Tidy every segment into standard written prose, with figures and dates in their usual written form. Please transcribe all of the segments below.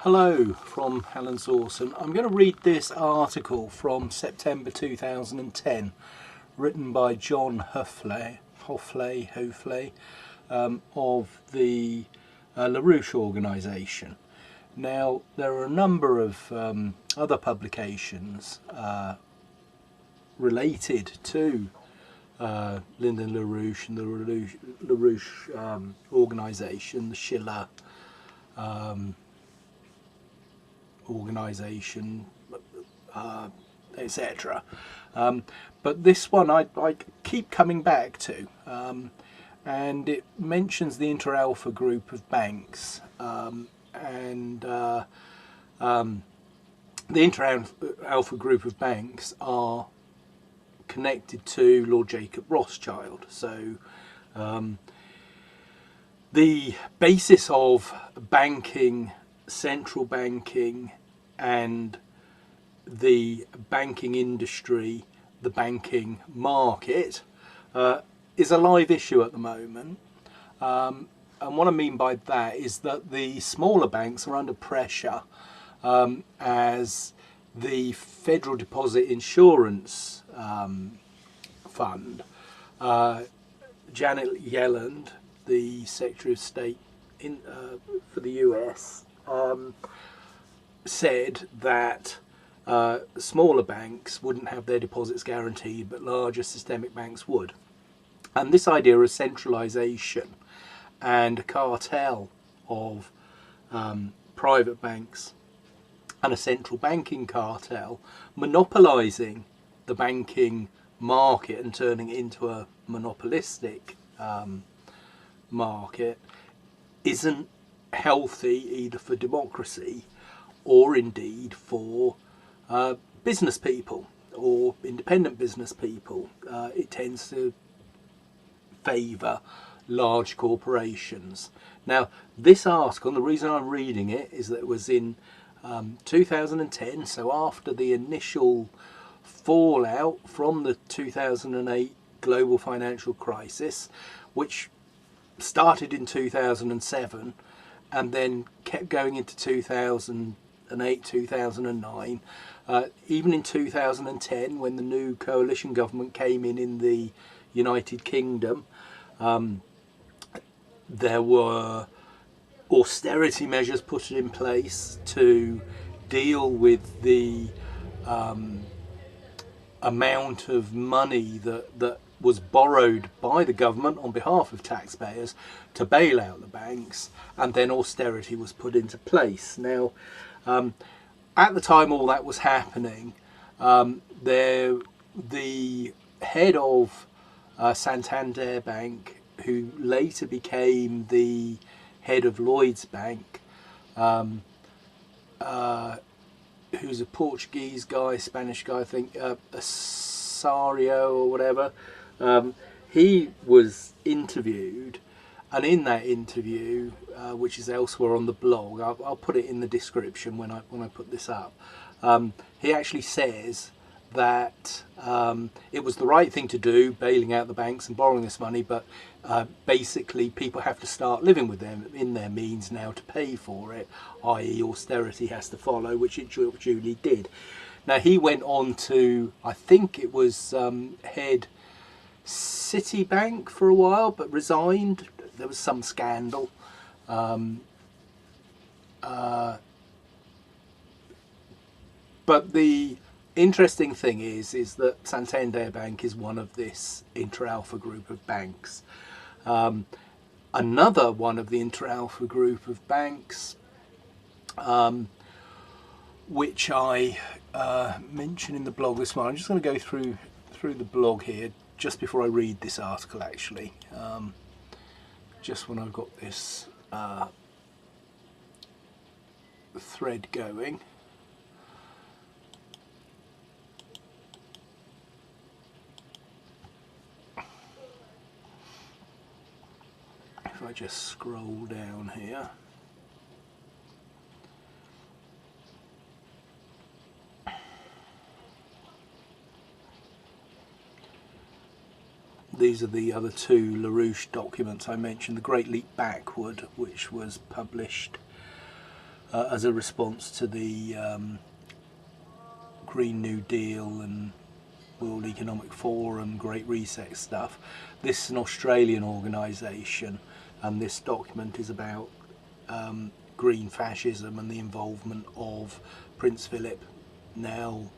Hello from Alan Zawson. I'm going to read this article from September 2010, written by John Hoefle of the LaRouche organisation. Now, there are a number of other publications related to Lyndon LaRouche and the LaRouche organisation, the Schiller organisation, etc. But this one I keep coming back to, and it mentions the Inter-Alpha group of banks, and the Inter-Alpha group of banks are connected to Lord Jacob Rothschild. So the basis of banking, central banking, and the banking industry, the banking market, is a live issue at the moment. And what I mean by that is that the smaller banks are under pressure as the Federal Deposit Insurance Fund, Janet Yellen, the Secretary of State for the US, said that smaller banks wouldn't have their deposits guaranteed, but larger systemic banks would. And this idea of centralisation and a cartel of private banks and a central banking cartel monopolising the banking market and turning it into a monopolistic market isn't healthy either for democracy or indeed for business people or independent business people. It tends to favour large corporations. Now, this article, and the reason I'm reading it is that it was in 2010, so after the initial fallout from the 2008 global financial crisis, which started in 2007 and then kept going into 2008, 2009, even in 2010 when the new coalition government came in the United Kingdom. There were austerity measures put in place to deal with the amount of money that was borrowed by the government on behalf of taxpayers to bail out the banks, and then austerity was put into place. Now, at the time all that was happening, the head of Santander Bank, who later became the head of Lloyd's Bank, who's a Portuguese guy, Spanish guy, I think, Asario or whatever, he was interviewed, and in that interview, which is elsewhere on the blog, I'll put it in the description when I put this up, he actually says that it was the right thing to do, bailing out the banks and borrowing this money, but basically people have to start living with them in their means now to pay for it, i.e. austerity has to follow, which it duly did. Now, he went on to, I think it was head Citibank for a while, but resigned. There was some scandal. But the interesting thing is that Santander Bank is one of this Inter-Alpha group of banks. Another one of the Inter-Alpha group of banks, which I mentioned in the blog this morning. I'm just going to go through the blog here just before I read this article, actually, just when I've got this thread going. If I just scroll down here. These are the other two LaRouche documents I mentioned. The Great Leap Backward, which was published as a response to the Green New Deal and World Economic Forum, Great Reset stuff. This is an Australian organisation, and this document is about green fascism and the involvement of Prince Philip, now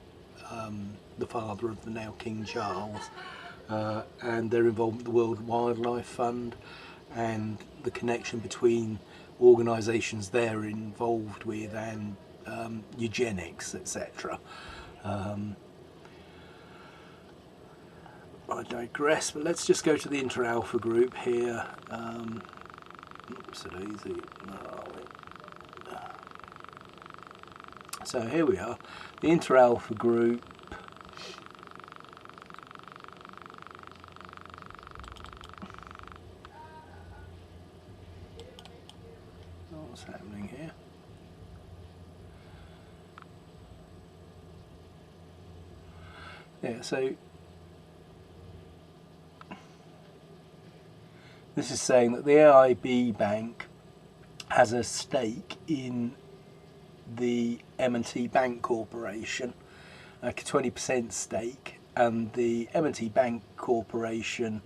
the father of the now King Charles, and their involvement with the World Wildlife Fund, and the connection between organisations they're involved with and eugenics, etc. I digress, but let's just go to the Inter-Alpha group here. So here we are, the Inter-Alpha group. What's happening here? Yeah, so this is saying that the AIB Bank has a stake in the M&T Bank Corporation, like a 20% stake, and the M&T Bank Corporation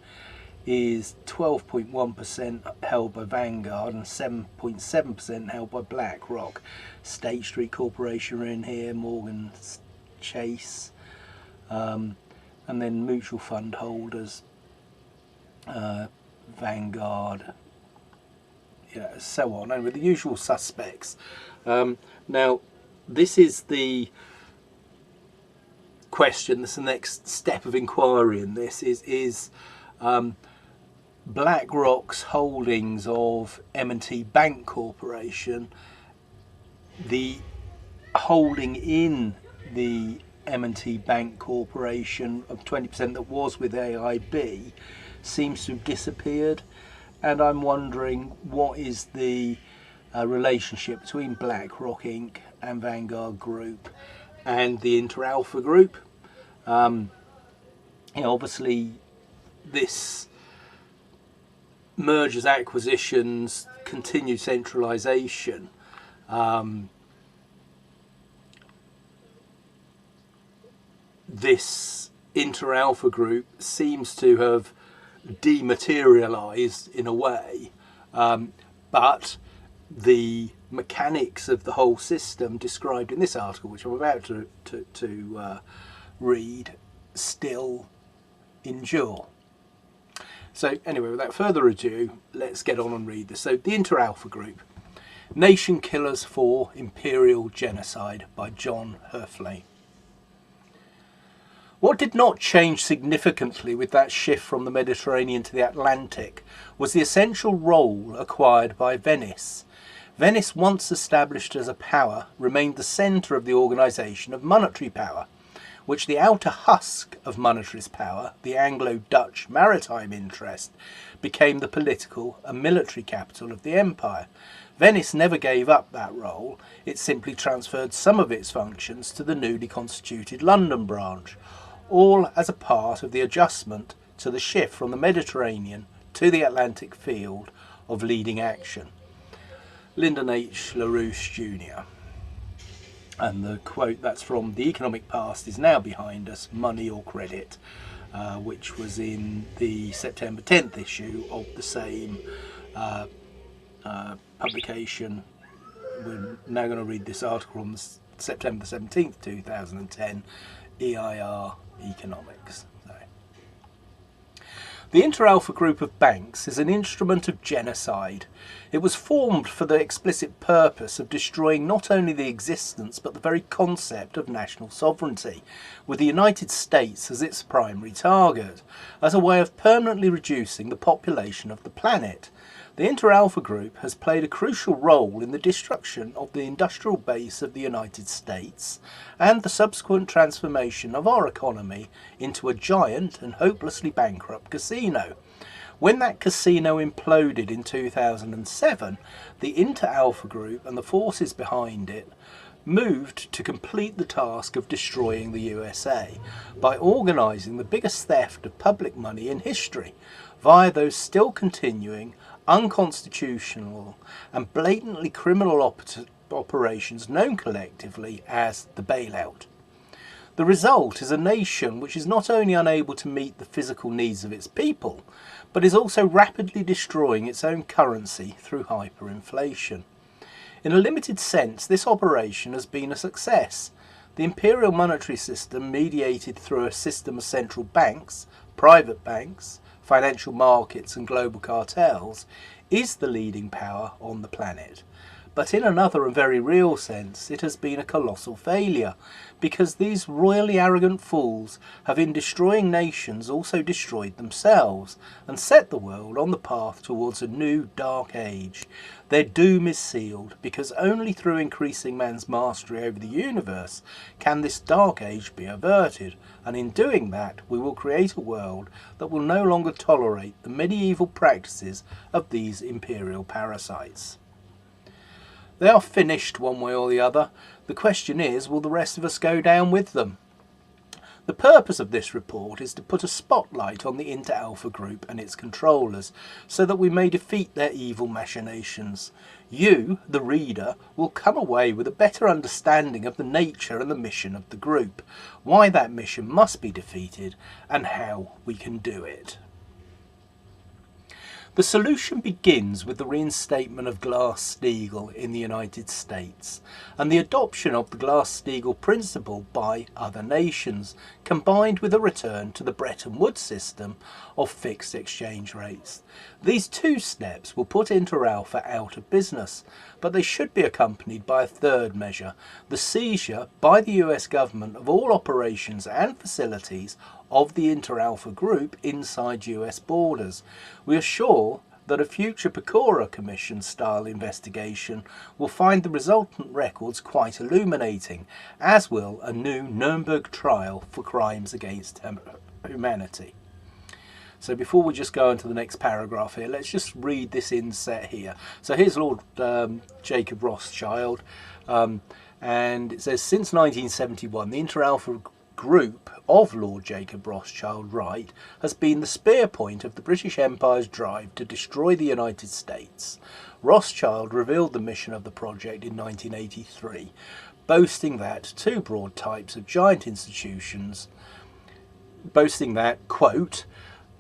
is 12.1% held by Vanguard and 7.7% held by BlackRock. State Street Corporation are in here, Morgan Chase, and then mutual fund holders, Vanguard, so on, and with the usual suspects. Now, this is the question, this is the next step of inquiry in this, is BlackRock's holdings of M&T Bank Corporation, the holding in the M&T Bank Corporation of 20% that was with AIB seems to have disappeared, and I'm wondering what is the relationship between BlackRock Inc. and Vanguard Group and the Inter-Alpha Group. Obviously this mergers, acquisitions, continued centralisation, this Inter-Alpha Group seems to have dematerialised in a way, but the mechanics of the whole system described in this article, which I'm about to read, still endure. So anyway, without further ado, let's get on and read this. So the Inter-Alpha Group, Nation Killers for Imperial Genocide by John Hoefle. What did not change significantly with that shift from the Mediterranean to the Atlantic was the essential role acquired by Venice. Venice, once established as a power, remained the centre of the organisation of monetary power, which the outer husk of monetarist power, the Anglo-Dutch maritime interest, became the political and military capital of the empire. Venice never gave up that role, it simply transferred some of its functions to the newly constituted London branch, all as a part of the adjustment to the shift from the Mediterranean to the Atlantic field of leading action. Lyndon H, LaRouche Jr. And the quote, that's from The Economic Past is Now Behind Us, Money or Credit, which was in the September 10th issue of the same publication. We're now going to read this article on September 17th, 2010, EIR Economics. The Inter-Alpha Group of banks is an instrument of genocide. It was formed for the explicit purpose of destroying not only the existence but the very concept of national sovereignty, with the United States as its primary target, as a way of permanently reducing the population of the planet. The Inter-Alpha Group has played a crucial role in the destruction of the industrial base of the United States and the subsequent transformation of our economy into a giant and hopelessly bankrupt casino. When that casino imploded in 2007, the Inter-Alpha Group and the forces behind it moved to complete the task of destroying the USA by organising the biggest theft of public money in history via those still continuing unconstitutional and blatantly criminal operations known collectively as the bailout. The result is a nation which is not only unable to meet the physical needs of its people, but is also rapidly destroying its own currency through hyperinflation. In a limited sense, this operation has been a success. The imperial monetary system, mediated through a system of central banks, private banks, financial markets and global cartels, is the leading power on the planet. But in another and very real sense, it has been a colossal failure, because these royally arrogant fools have in destroying nations also destroyed themselves, and set the world on the path towards a new dark age. Their doom is sealed, because only through increasing man's mastery over the universe can this dark age be averted, and in doing that we will create a world that will no longer tolerate the medieval practices of these imperial parasites. They are finished one way or the other. The question is, will the rest of us go down with them? The purpose of this report is to put a spotlight on the Inter-Alpha Group and its controllers, so that we may defeat their evil machinations. You, the reader, will come away with a better understanding of the nature and the mission of the group, why that mission must be defeated, and how we can do it. The solution begins with the reinstatement of Glass-Steagall in the United States and the adoption of the Glass-Steagall principle by other nations, combined with a return to the Bretton Woods system of fixed exchange rates. These two steps will put Inter-Alpha out of business, but they should be accompanied by a third measure, the seizure by the US government of all operations and facilities of the Inter-Alpha Group inside US borders. We are sure that a future Pecora Commission style investigation will find the resultant records quite illuminating, as will a new Nuremberg trial for crimes against humanity. So before we just go into the next paragraph here, let's just read this inset here. So here's Lord Jacob Rothschild, and it says, since 1971, the Inter-Alpha Group of Lord Jacob Rothschild Wright has been the spear point of the British Empire's drive to destroy the United States. Rothschild revealed the mission of the project in 1983, boasting that two broad types of giant institutions, quote,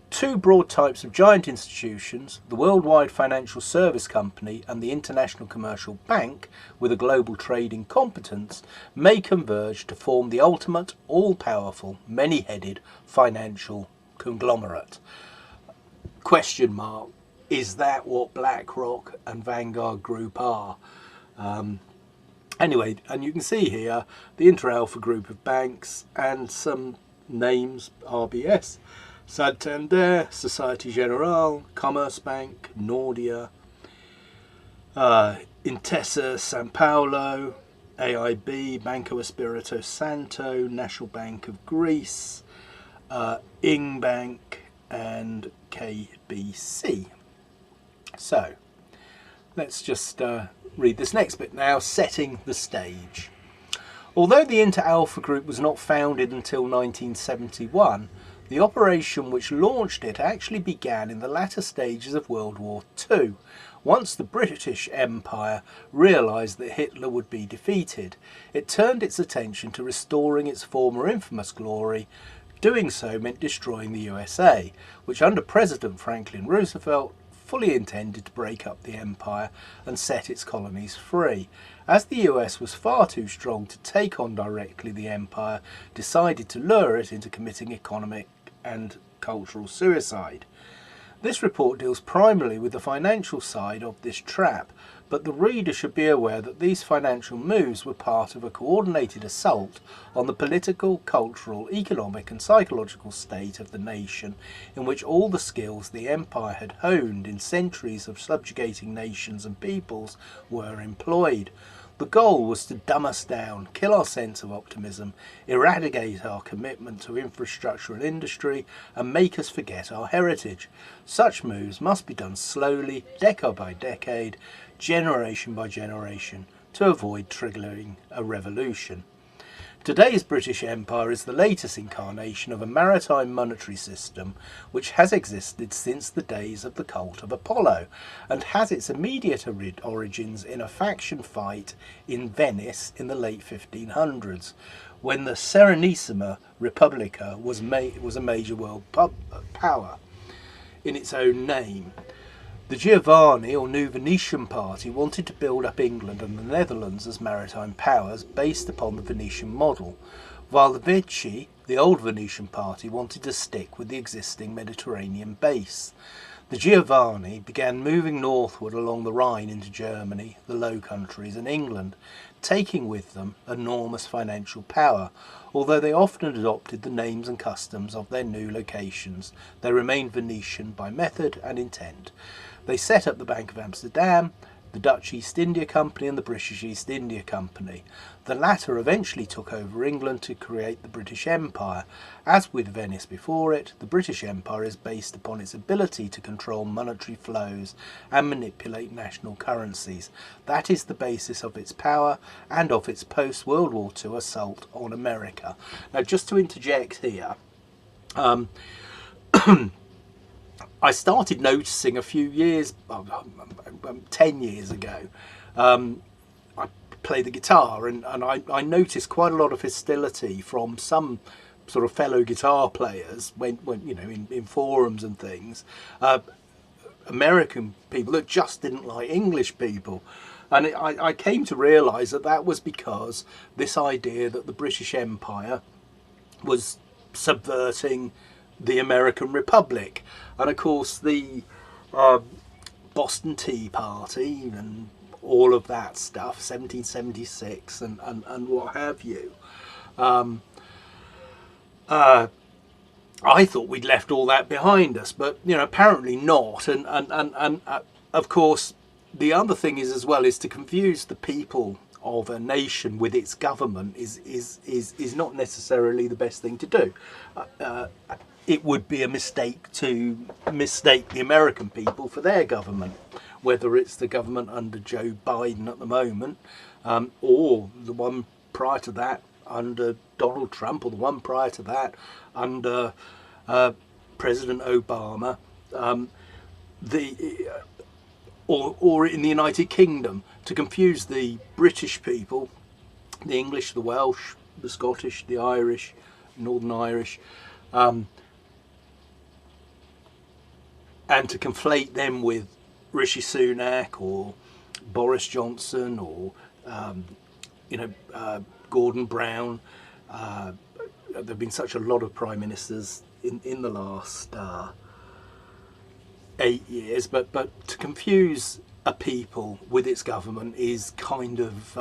two broad types of giant institutions, the Worldwide Financial Service Company and the International Commercial Bank, with a global trading competence, may converge to form the ultimate, all-powerful, many-headed financial conglomerate. Question mark. Is that what BlackRock and Vanguard Group are? Anyway, and you can see here the Inter-Alpha Group of banks and some names: RBS, Santander, Societe Generale, Commerce Bank, Nordia, Intesa San Paolo, AIB, Banco Espirito Santo, National Bank of Greece, Ing Bank and KBC. So let's just read this next bit now, setting the stage. Although the Inter-Alpha Group was not founded until 1971, the operation which launched it actually began in the latter stages of World War II, once the British Empire realised that Hitler would be defeated. It turned its attention to restoring its former infamous glory. Doing so meant destroying the USA, which under President Franklin Roosevelt fully intended to break up the empire and set its colonies free. As the US was far too strong to take on directly, the empire decided to lure it into committing economic and cultural suicide. This report deals primarily with the financial side of this trap, but the reader should be aware that these financial moves were part of a coordinated assault on the political, cultural, economic and psychological state of the nation, in which all the skills the empire had honed in centuries of subjugating nations and peoples were employed. The goal was to dumb us down, kill our sense of optimism, eradicate our commitment to infrastructure and industry, and make us forget our heritage. Such moves must be done slowly, decade by decade, generation by generation, to avoid triggering a revolution. Today's British Empire is the latest incarnation of a maritime monetary system which has existed since the days of the cult of Apollo and has its immediate origins in a faction fight in Venice in the late 1500s, when the Serenissima Repubblica was a major world power in its own name. The Giovanni or New Venetian party wanted to build up England and the Netherlands as maritime powers based upon the Venetian model, while the Vici, the old Venetian party, wanted to stick with the existing Mediterranean base. The Giovanni began moving northward along the Rhine into Germany, the Low Countries and England, taking with them enormous financial power. Although they often adopted the names and customs of their new locations, they remained Venetian by method and intent. They set up the Bank of Amsterdam, the Dutch East India Company and the British East India Company. The latter eventually took over England to create the British Empire. As with Venice before it, the British Empire is based upon its ability to control monetary flows and manipulate national currencies. That is the basis of its power and of its post-World War II assault on America. Now, just to interject here, I started noticing a few years, 10 years ago, I play the guitar and I noticed quite a lot of hostility from some sort of fellow guitar players when you know, in forums and things, American people that just didn't like English people. And I came to realise that that was because this idea that the British Empire was subverting the American Republic. And of course the Boston Tea Party and all of that stuff, 1776 and what have you. I thought we'd left all that behind us, but you know, apparently not. And of course the other thing is as well is to confuse the people of a nation with its government is not necessarily the best thing to do. It would be a mistake to mistake the American people for their government, whether it's the government under Joe Biden at the moment, or the one prior to that under Donald Trump, or the one prior to that under President Obama, or in the United Kingdom, to confuse the British people, the English, the Welsh, the Scottish, the Irish, Northern Irish, and to conflate them with Rishi Sunak or Boris Johnson or Gordon Brown. There have been such a lot of prime ministers in the last 8 years, but to confuse a people with its government is kind of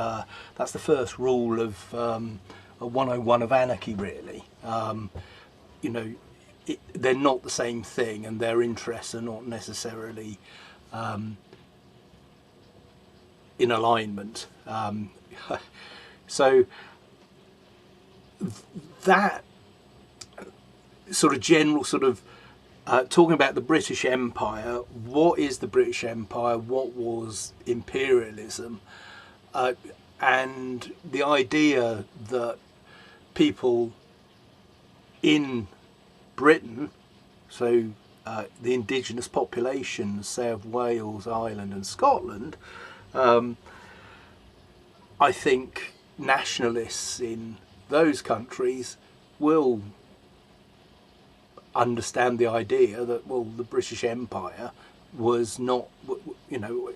that's the first rule of 101 of anarchy, really. They're not the same thing, and their interests are not necessarily in alignment. So that sort of general sort of talking about the British Empire, what is the British Empire, what was imperialism, and the idea that people in Britain, so the indigenous populations, say of Wales, Ireland and Scotland, I think nationalists in those countries will understand the idea that, well, the British Empire was not, you know,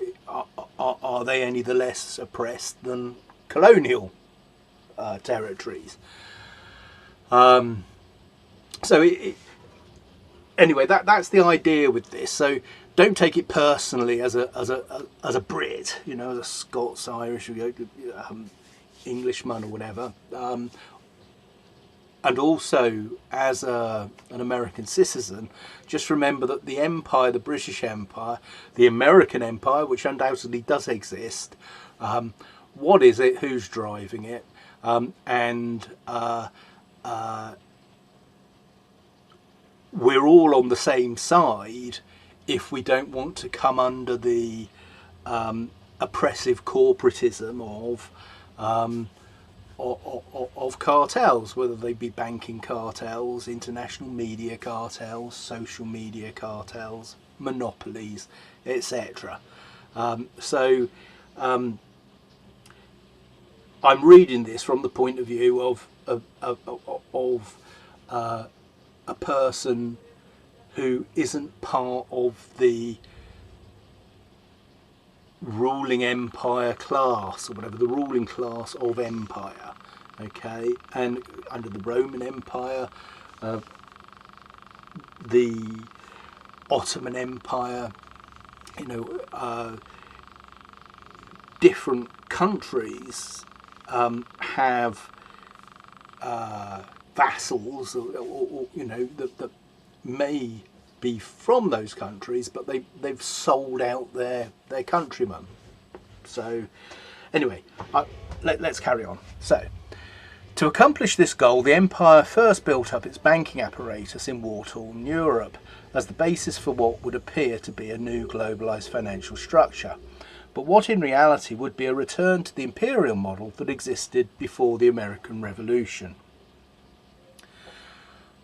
are they any the less oppressed than colonial territories? Anyway, that's the idea with this. So don't take it personally as a Brit, you know, as a Scots, Irish, Englishman or whatever. And also as an American citizen, just remember that the empire, the British Empire, the American Empire, which undoubtedly does exist, what is it, who's driving it, and we're all on the same side if we don't want to come under the oppressive corporatism of of cartels, whether they be banking cartels, international media cartels, social media cartels, monopolies, etc. So I'm reading this from the point of view of a person who isn't part of the ruling empire class, or whatever, the ruling class of empire, okay? And under the Roman Empire, the Ottoman Empire, you know, different countries have vassals, or you know, that may be from those countries, but they've sold out their countrymen. So anyway, let's carry on. So to accomplish this goal, the empire first built up its banking apparatus in war-torn Europe as the basis for what would appear to be a new globalised financial structure, but what in reality would be a return to the imperial model that existed before the American Revolution.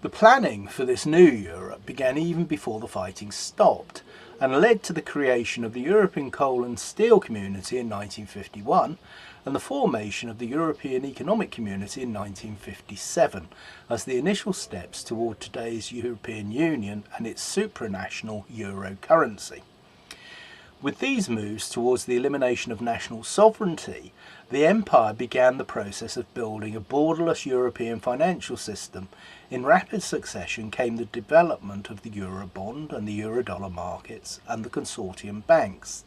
The planning for this new Europe began even before the fighting stopped, and led to the creation of the European Coal and Steel Community in 1951 and the formation of the European Economic Community in 1957 as the initial steps toward today's European Union and its supranational euro currency. With these moves towards the elimination of national sovereignty, the empire began the process of building a borderless European financial system. In rapid succession came the development of the Eurobond and the Eurodollar markets and the consortium banks.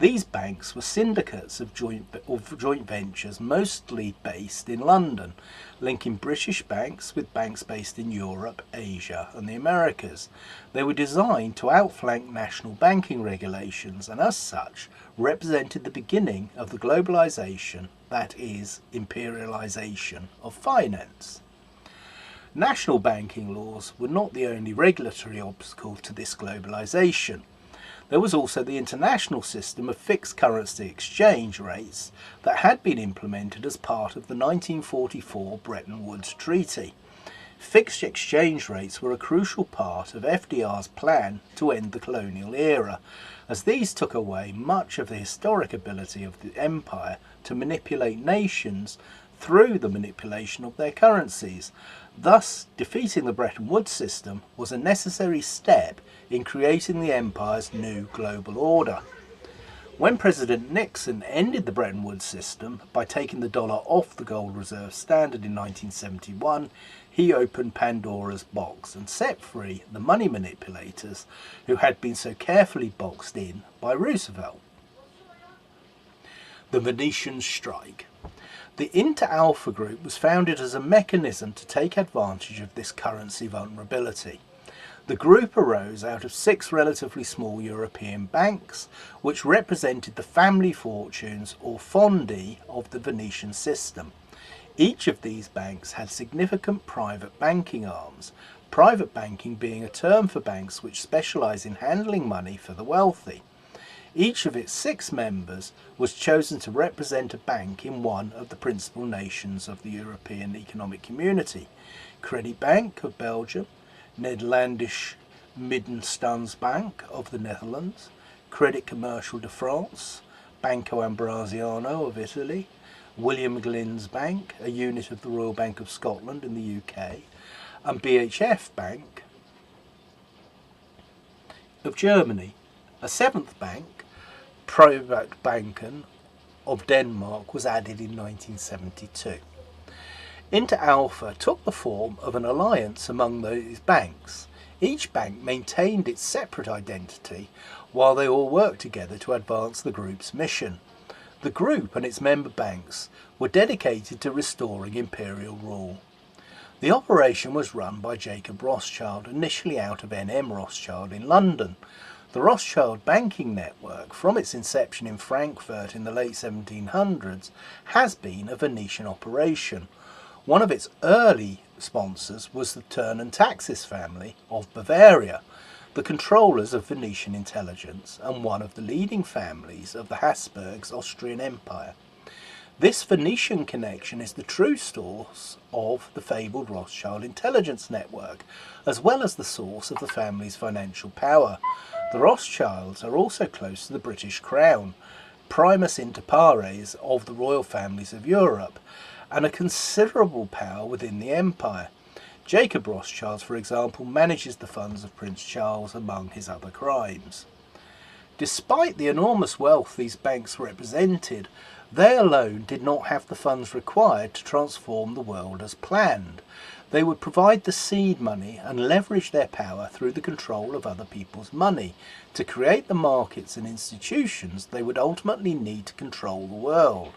These banks were syndicates of joint ventures mostly based in London, linking British banks with banks based in Europe, Asia and the Americas. They were designed to outflank national banking regulations and as such represented the beginning of the globalisation, that is, imperialisation of finance. National banking laws were not the only regulatory obstacle to this globalisation. There was also the international system of fixed currency exchange rates that had been implemented as part of the 1944 Bretton Woods Treaty. Fixed exchange rates were a crucial part of FDR's plan to end the colonial era, as these took away much of the historic ability of the empire to manipulate nations through the manipulation of their currencies. Thus, defeating the Bretton Woods system was a necessary step in creating the empire's new global order. When President Nixon ended the Bretton Woods system by taking the dollar off the gold reserve standard in 1971, he opened Pandora's box and set free the money manipulators who had been so carefully boxed in by Roosevelt. The Venetian Strike. The Inter-Alpha Group was founded as a mechanism to take advantage of this currency vulnerability. The group arose out of 6 relatively small European banks, which represented the family fortunes or fondi of the Venetian system. Each of these banks had significant private banking arms, private banking being a term for banks which specialise in handling money for the wealthy. Each of its 6 members was chosen to represent a bank in one of the principal nations of the European Economic Community: Credit Bank of Belgium, Nederlandisch Middenstandsbank of the Netherlands, Credit Commercial de France, Banco Ambrosiano of Italy, William Glyn's Bank, a unit of the Royal Bank of Scotland in the UK, and BHF Bank of Germany. A 7th bank, Privatbanken of Denmark, was added in 1972. Inter-Alpha took the form of an alliance among these banks. Each bank maintained its separate identity while they all worked together to advance the group's mission. The group and its member banks were dedicated to restoring imperial rule. The operation was run by Jacob Rothschild, initially out of NM Rothschild in London. The Rothschild banking network, from its inception in Frankfurt in the late 1700s, has been a Venetian operation. One of its early sponsors was the Turn and Taxis family of Bavaria, the controllers of Venetian intelligence and one of the leading families of the Habsburgs Austrian Empire. This Venetian connection is the true source of the fabled Rothschild intelligence network, as well as the source of the family's financial power. The Rothschilds are also close to the British Crown, primus inter pares of the royal families of Europe, and a considerable power within the empire. Jacob Rothschild, for example, manages the funds of Prince Charles among his other crimes. Despite the enormous wealth these banks represented, they alone did not have the funds required to transform the world as planned. They would provide the seed money and leverage their power through the control of other people's money to create the markets and institutions they would ultimately need to control the world.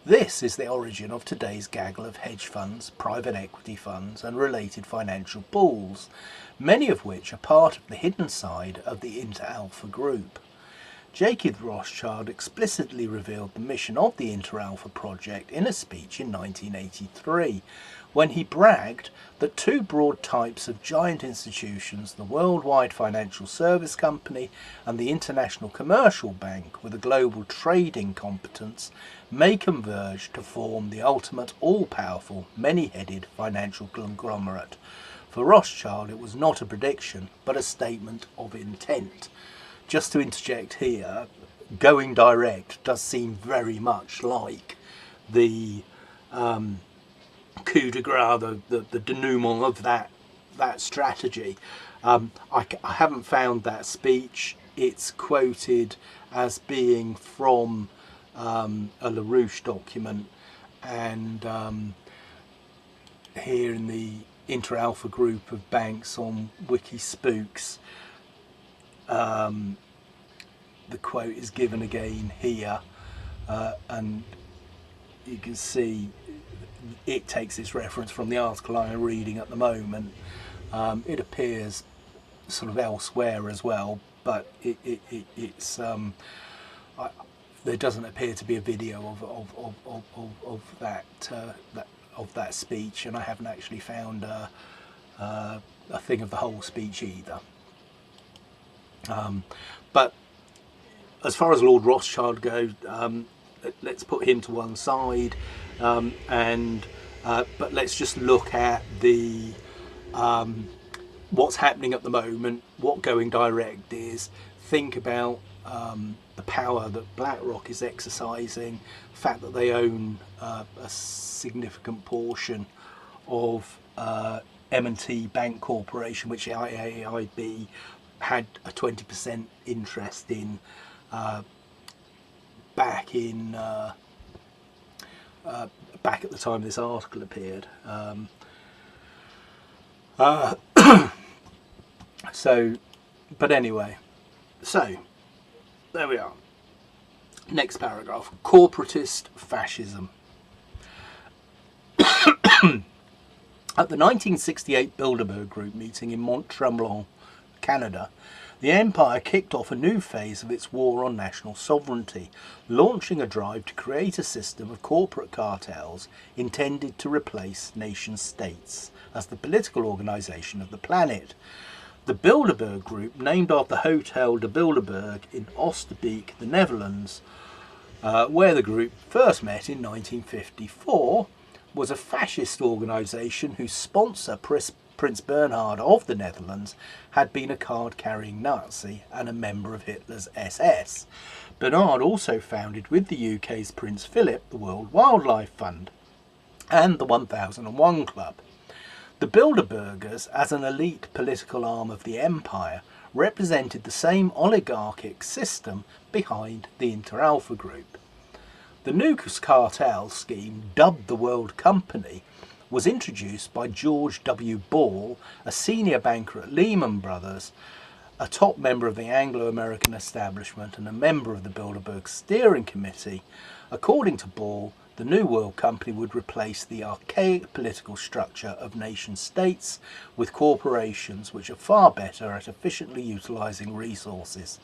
This is the origin of today's gaggle of hedge funds, private equity funds and related financial pools, many of which are part of the hidden side of the Inter-Alpha group. Jacob Rothschild explicitly revealed the mission of the Inter-Alpha project in a speech in 1983, when he bragged that two broad types of giant institutions, the Worldwide Financial Service Company and the International Commercial Bank with a global trading competence, may converge to form the ultimate all-powerful, many-headed financial conglomerate. For Rothschild, it was not a prediction, but a statement of intent. Just to interject here, going direct does seem very much like the coup de grace, the denouement of that strategy. I haven't found that speech. It's quoted as being from a LaRouche document, and here in the Inter-Alpha group of banks on Wikispooks, the quote is given again here, and you can see it takes its reference from the article I'm reading at the moment. It appears sort of elsewhere as well, but it's there doesn't appear to be a video of that speech, and I haven't actually found a thing of the whole speech either. But as far as Lord Rothschild goes, let's put him to one side, but let's just look at the what's happening at the moment, what going direct is. Think about the power that BlackRock is exercising, the fact that they own a significant portion of M&T Bank Corporation, which IAIB had a 20% interest in back at the time this article appeared. But anyway, so there we are. Next paragraph: corporatist fascism. At the 1968 Bilderberg Group meeting in Mont-Tremblant, Canada, the empire kicked off a new phase of its war on national sovereignty, launching a drive to create a system of corporate cartels intended to replace nation-states as the political organisation of the planet. The Bilderberg Group, named after Hotel de Bilderberg in Oosterbeek, the Netherlands, where the group first met in 1954, was a fascist organisation whose sponsor, Prince Bernhard of the Netherlands, had been a card-carrying Nazi and a member of Hitler's SS. Bernhard also founded with the UK's Prince Philip the World Wildlife Fund and the 1001 Club. The Bilderbergers, as an elite political arm of the empire, represented the same oligarchic system behind the Inter-Alpha group. The new cartel scheme, dubbed the World Company, was introduced by George W. Ball, a senior banker at Lehman Brothers, a top member of the Anglo-American establishment and a member of the Bilderberg Steering Committee. According to Ball, the New World Company would replace the archaic political structure of nation-states with corporations which are far better at efficiently utilising resources.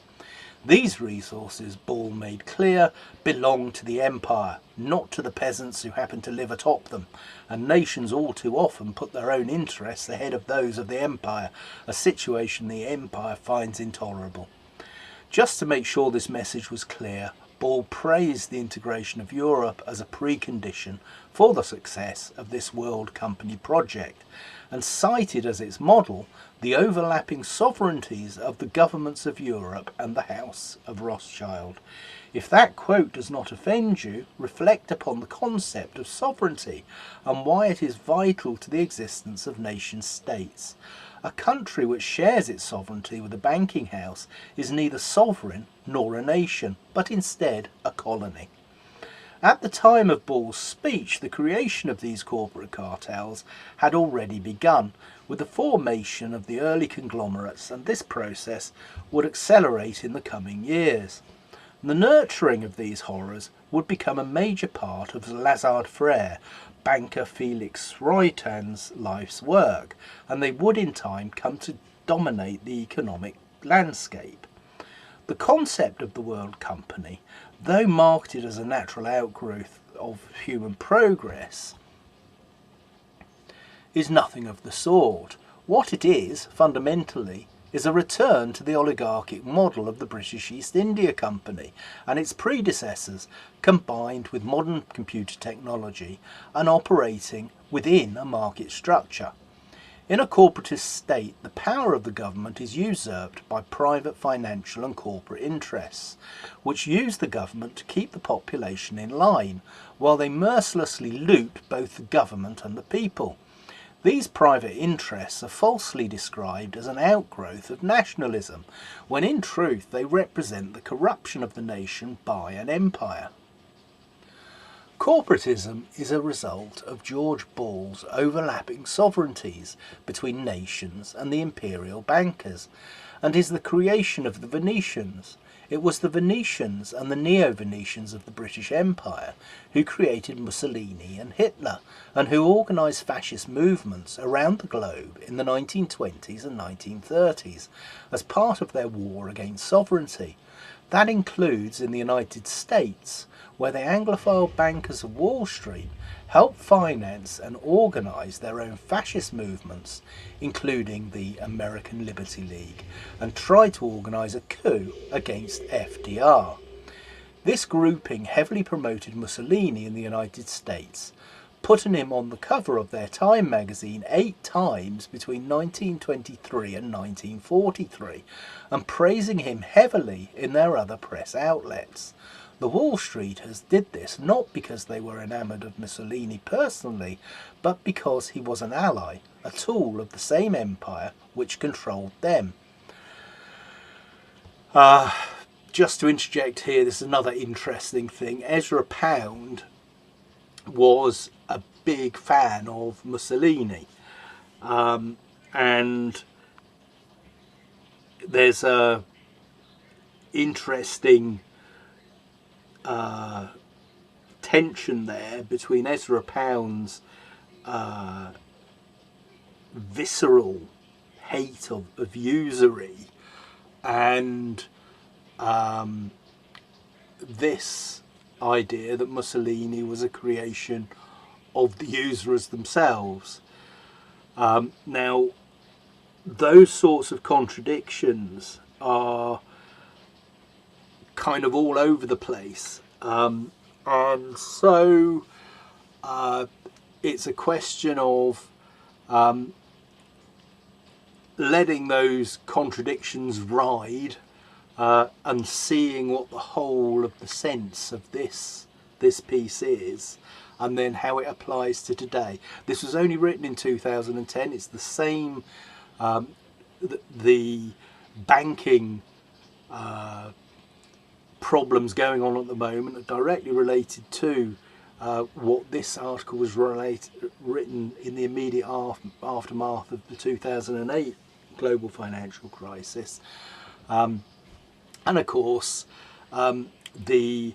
These resources, Ball made clear, belong to the empire, not to the peasants who happen to live atop them, and nations all too often put their own interests ahead of those of the empire, a situation the empire finds intolerable. Just to make sure this message was clear, Ball praised the integration of Europe as a precondition for the success of this world company project, and cited as its model the overlapping sovereignties of the governments of Europe and the House of Rothschild. If that quote does not offend you, reflect upon the concept of sovereignty and why it is vital to the existence of nation-states. A country which shares its sovereignty with a banking house is neither sovereign nor a nation, but instead a colony. At the time of Ball's speech, the creation of these corporate cartels had already begun, with the formation of the early conglomerates, and this process would accelerate in the coming years. The nurturing of these horrors would become a major part of Lazard Frère, banker Felix Roytan's life's work, and they would in time come to dominate the economic landscape. The concept of the World Company, though marketed as a natural outgrowth of human progress, is nothing of the sort. What it is, fundamentally, is a return to the oligarchic model of the British East India Company and its predecessors, combined with modern computer technology and operating within a market structure. In a corporatist state, the power of the government is usurped by private financial and corporate interests, which use the government to keep the population in line, while they mercilessly loot both the government and the people. These private interests are falsely described as an outgrowth of nationalism, when in truth they represent the corruption of the nation by an empire. Corporatism is a result of George Ball's overlapping sovereignties between nations and the imperial bankers, and is the creation of the Venetians. It was the Venetians and the Neo-Venetians of the British Empire who created Mussolini and Hitler, and who organised fascist movements around the globe in the 1920s and 1930s as part of their war against sovereignty. That includes in the United States, where the Anglophile bankers of Wall Street helped finance and organise their own fascist movements, including the American Liberty League, and tried to organise a coup against FDR. This grouping heavily promoted Mussolini in the United States, putting him on the cover of their Time magazine 8 times between 1923 and 1943, and praising him heavily in their other press outlets. The Wall Streeters did this not because they were enamoured of Mussolini personally, but because he was an ally, a tool of the same empire which controlled them. Just to interject here, this is another interesting thing. Ezra Pound was a big fan of Mussolini, and there's a interesting tension there between Ezra Pound's visceral hate of usury and this idea that Mussolini was a creation of the usurers themselves. Now, those sorts of contradictions are kind of all over the place, and so it's a question of letting those contradictions ride and seeing what the whole of the sense of this piece is, and then how it applies to today. This was only written in 2010. It's the same, the banking problems going on at the moment are directly related to what this article was written in the immediate aftermath of the 2008 global financial crisis. And of course, the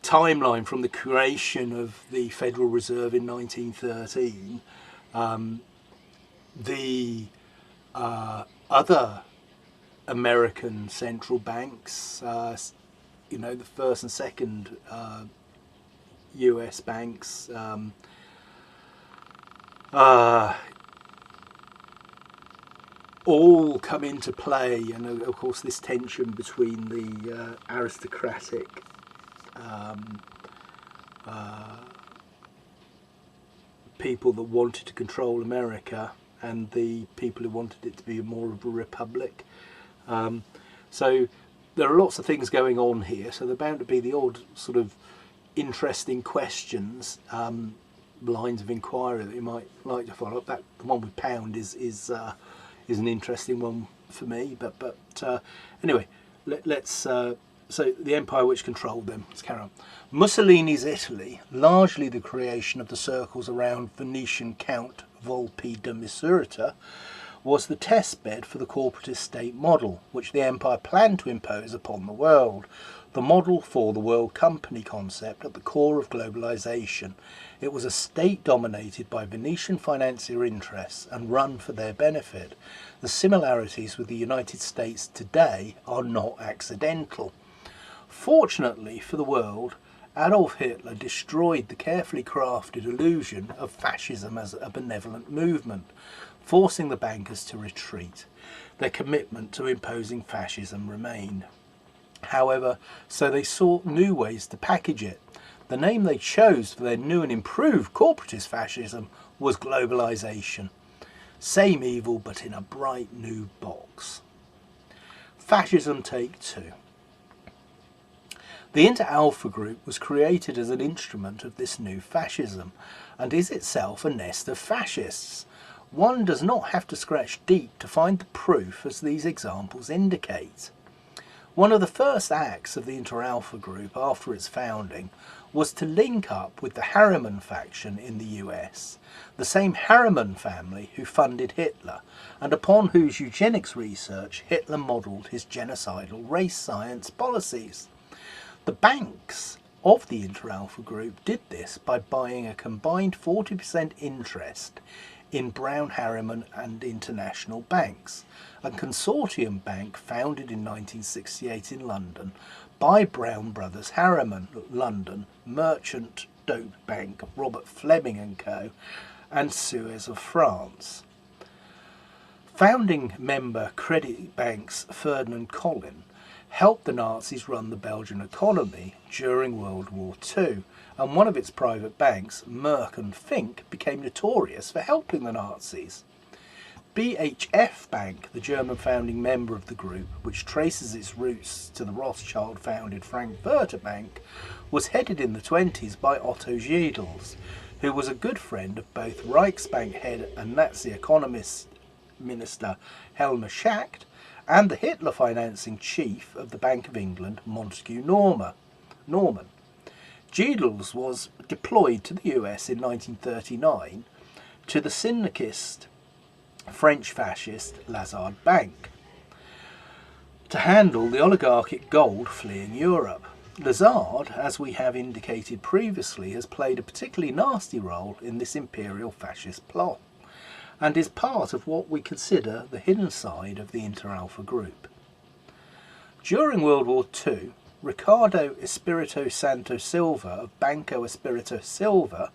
timeline from the creation of the Federal Reserve in 1913, the other American central banks, the first and second US banks, all come into play, and of course this tension between the aristocratic people that wanted to control America and the people who wanted it to be more of a republic. So there are lots of things going on here, so there are bound to be the odd sort of interesting questions, lines of inquiry that you might like to follow up. That the one with pound is an interesting one for me, but anyway, let's so the empire which controlled them. Let's carry on. Mussolini's Italy, largely the creation of the circles around Venetian Count Volpi de Misurata, was the test bed for the corporatist state model, which the empire planned to impose upon the world. The model for the world company concept at the core of globalization. It was a state dominated by Venetian financier interests and run for their benefit. The similarities with the United States today are not accidental. Fortunately for the world, Adolf Hitler destroyed the carefully crafted illusion of fascism as a benevolent movement, forcing the bankers to retreat. Their commitment to imposing fascism remained. However, so they sought new ways to package it. The name they chose for their new and improved corporatist fascism was globalization. Same evil, but in a bright new box. Fascism Take 2. The Inter-Alpha Group was created as an instrument of this new fascism, and is itself a nest of fascists. One does not have to scratch deep to find the proof, as these examples indicate. One of the first acts of the Inter-Alpha Group after its founding was to link up with the Harriman faction in the US, the same Harriman family who funded Hitler, and upon whose eugenics research Hitler modelled his genocidal race science policies. The banks of the Inter-Alpha Group did this by buying a combined 40% interest in Brown Harriman and International Banks, a consortium bank founded in 1968 in London by Brown Brothers Harriman, London, Merchant Dope Bank, Robert Fleming and Co, and Suez of France. Founding member Credit Bank's Ferdinand Collin helped the Nazis run the Belgian economy during World War II, and one of its private banks, Merck and Fink, became notorious for helping the Nazis. BHF Bank, the German founding member of the group, which traces its roots to the Rothschild-founded Frankfurter Bank, was headed in the 1920s by Otto Giedels, who was a good friend of both Reichsbank head and Nazi economist minister Helmer Schacht, and the Hitler financing chief of the Bank of England, Montague Norman. Giedels was deployed to the US in 1939 to the syndicist French fascist Lazard Bank to handle the oligarchic gold fleeing Europe. Lazard, as we have indicated previously, has played a particularly nasty role in this imperial fascist plot, and is part of what we consider the hidden side of the Inter-Alpha Group. During World War II, Ricardo Espírito Santo Silva of Banco Espírito Silva,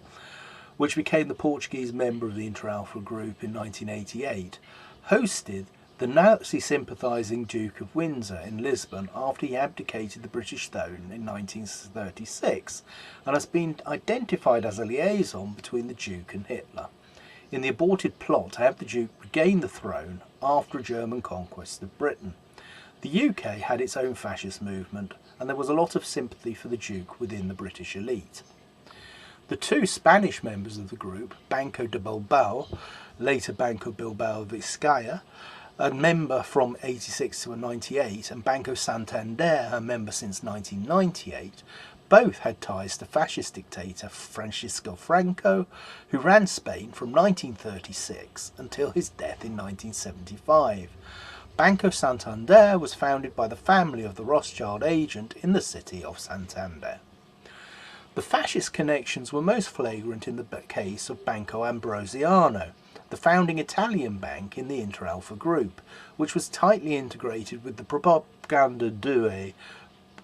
which became the Portuguese member of the Inter-Alpha Group in 1988, hosted the Nazi-sympathising Duke of Windsor in Lisbon after he abdicated the British throne in 1936, and has been identified as a liaison between the Duke and Hitler, in the aborted plot to have the Duke regain the throne after a German conquest of Britain. The UK had its own fascist movement, and there was a lot of sympathy for the Duke within the British elite. The two Spanish members of the group, Banco de Bilbao, later Banco Bilbao Vizcaya, a member from 86 to 98, and Banco Santander, a member since 1998, both had ties to fascist dictator Francisco Franco, who ran Spain from 1936 until his death in 1975. Banco Santander was founded by the family of the Rothschild agent in the city of Santander. The fascist connections were most flagrant in the case of Banco Ambrosiano, the founding Italian bank in the Inter-Alpha Group, which was tightly integrated with the Propaganda Due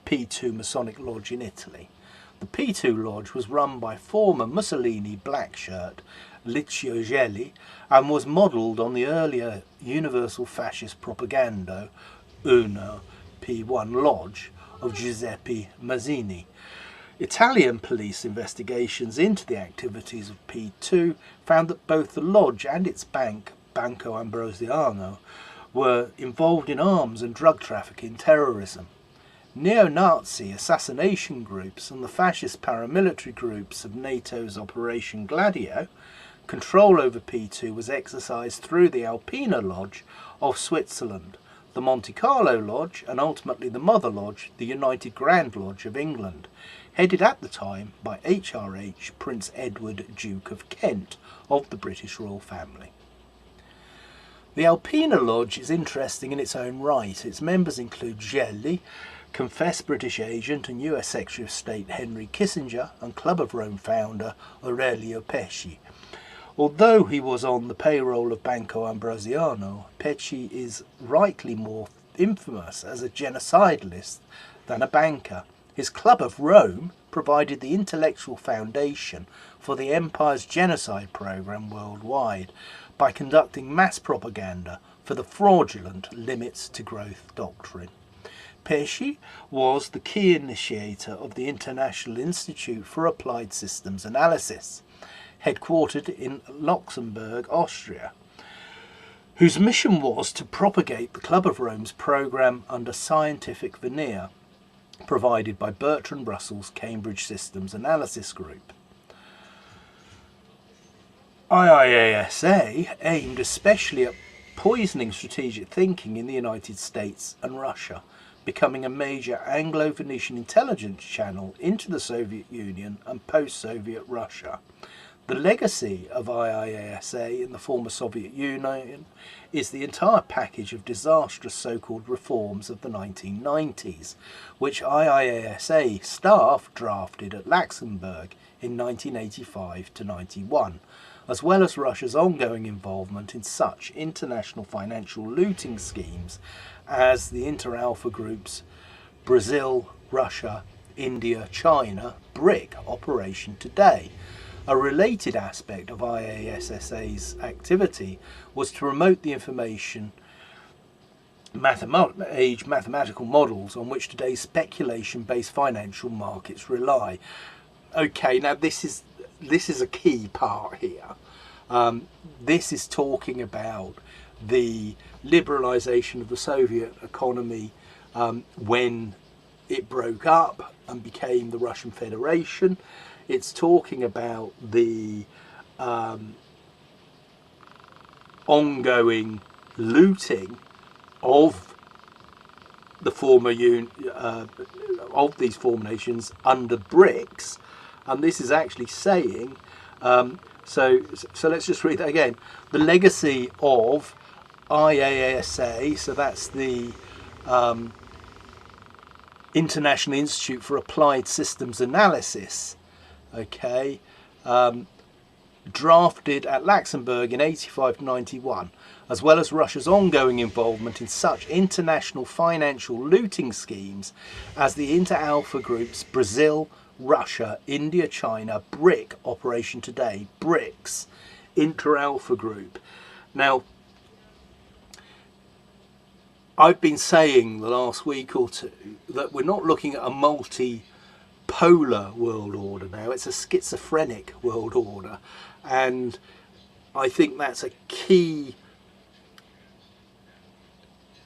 P2 Masonic Lodge in Italy. The P2 Lodge was run by former Mussolini blackshirt Licio Gelli and was modelled on the earlier Universal Fascist Propaganda Uno P1 Lodge of Giuseppe Mazzini. Italian police investigations into the activities of P2 found that both the lodge and its bank, Banco Ambrosiano, were involved in arms and drug trafficking terrorism. Neo-Nazi assassination groups and the fascist paramilitary groups of NATO's Operation Gladio. Control over P2 was exercised through the Alpina Lodge of Switzerland, the Monte Carlo Lodge, and ultimately the Mother Lodge, the United Grand Lodge of England, headed at the time by HRH Prince Edward, Duke of Kent, of the British royal family. The Alpina Lodge is interesting in its own right. Its members include Gelli, confessed British agent and US Secretary of State Henry Kissinger, and Club of Rome founder Aurelio Pesci. Although he was on the payroll of Banco Ambrosiano, Pesci is rightly more infamous as a genocidalist than a banker. His Club of Rome provided the intellectual foundation for the empire's genocide program worldwide by conducting mass propaganda for the fraudulent limits to growth doctrine. Pesci was the key initiator of the International Institute for Applied Systems Analysis, headquartered in Luxembourg, Austria, whose mission was to propagate the Club of Rome's program under scientific veneer, provided by Bertrand Russell's Cambridge Systems Analysis Group. IIASA aimed especially at poisoning strategic thinking in the United States and Russia, becoming a major Anglo-Venetian intelligence channel into the Soviet Union and post-Soviet Russia. The legacy of IIASA in the former Soviet Union is the entire package of disastrous so-called reforms of the 1990s, which IIASA staff drafted at Luxembourg in 1985 to 91, as well as Russia's ongoing involvement in such international financial looting schemes as the Inter-Alpha Group's Brazil, Russia, India, China BRIC operation today. A related aspect of IIASA's activity was to promote the information age mathematical models on which today's speculation-based financial markets rely. Okay, now this is a key part here. This is talking about the liberalisation of the Soviet economy when it broke up and became the Russian Federation. It's talking about the ongoing looting of the former of these former nations under BRICS, and this is actually saying. So let's just read that again. The legacy of IIASA, so that's the International Institute for Applied Systems Analysis. Okay, drafted at Luxembourg in 85 to 91, as well as Russia's ongoing involvement in such international financial looting schemes as the Inter-Alpha Group's Brazil, Russia, India, China BRIC operation today, BRICS, Inter-Alpha Group. Now, I've been saying the last week or two that we're not looking at a multipolar world order now, it's a schizophrenic world order, and I think that's a key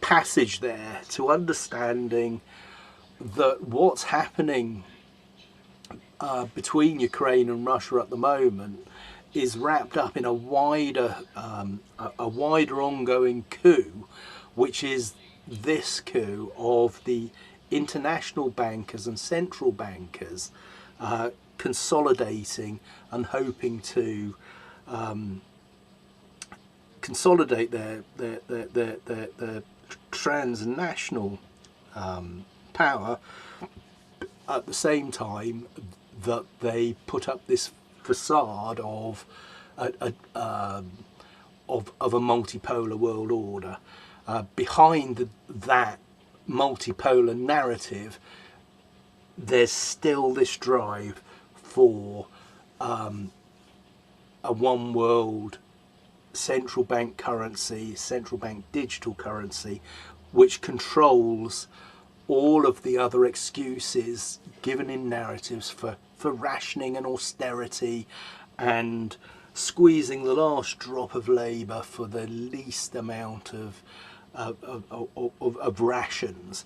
passage there to understanding that what's happening between Ukraine and Russia at the moment is wrapped up in a wider ongoing coup, which is this coup of the international bankers and central bankers consolidating and hoping to consolidate their transnational power at the same time that they put up this facade of a multipolar world order. Behind that multipolar narrative, there's still this drive for a one world central bank currency, central bank digital currency, which controls all of the other excuses given in narratives for rationing and austerity and squeezing the last drop of labour for the least amount of rations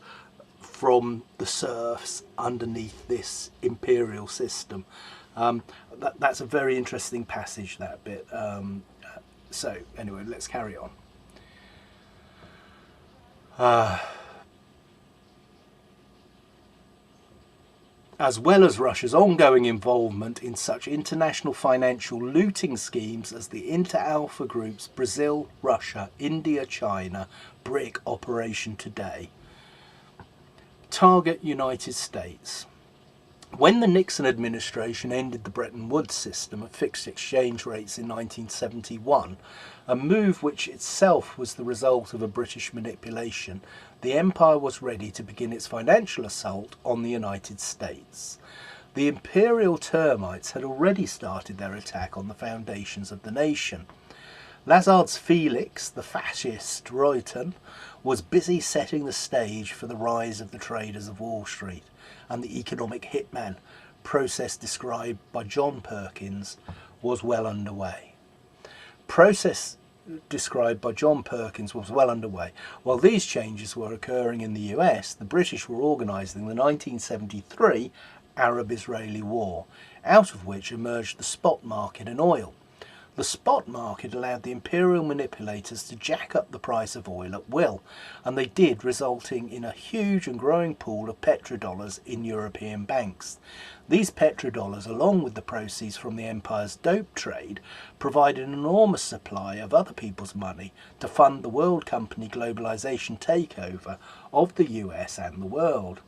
from the serfs underneath this imperial system. That's a very interesting passage, that bit. So anyway, let's carry on. As well as Russia's ongoing involvement in such international financial looting schemes as the Inter-Alpha Group's Brazil, Russia, India, China BRIC operation today. Target United States. When the Nixon administration ended the Bretton Woods system of fixed exchange rates in 1971, a move which itself was the result of a British manipulation, the empire was ready to begin its financial assault on the United States. The imperial termites had already started their attack on the foundations of the nation. Lazard's Felix, the fascist Reuton, was busy setting the stage for the rise of the traders of Wall Street, and the economic hitman, process described by John Perkins, was well underway. Process described by John Perkins was well underway. While these changes were occurring in the US, the British were organising the 1973 Arab-Israeli War, out of which emerged the spot market in oil. The spot market allowed the imperial manipulators to jack up the price of oil at will, and they did, resulting in a huge and growing pool of petrodollars in European banks. These petrodollars, along with the proceeds from the empire's dope trade, provided an enormous supply of other people's money to fund the world company globalization takeover of the US and the world.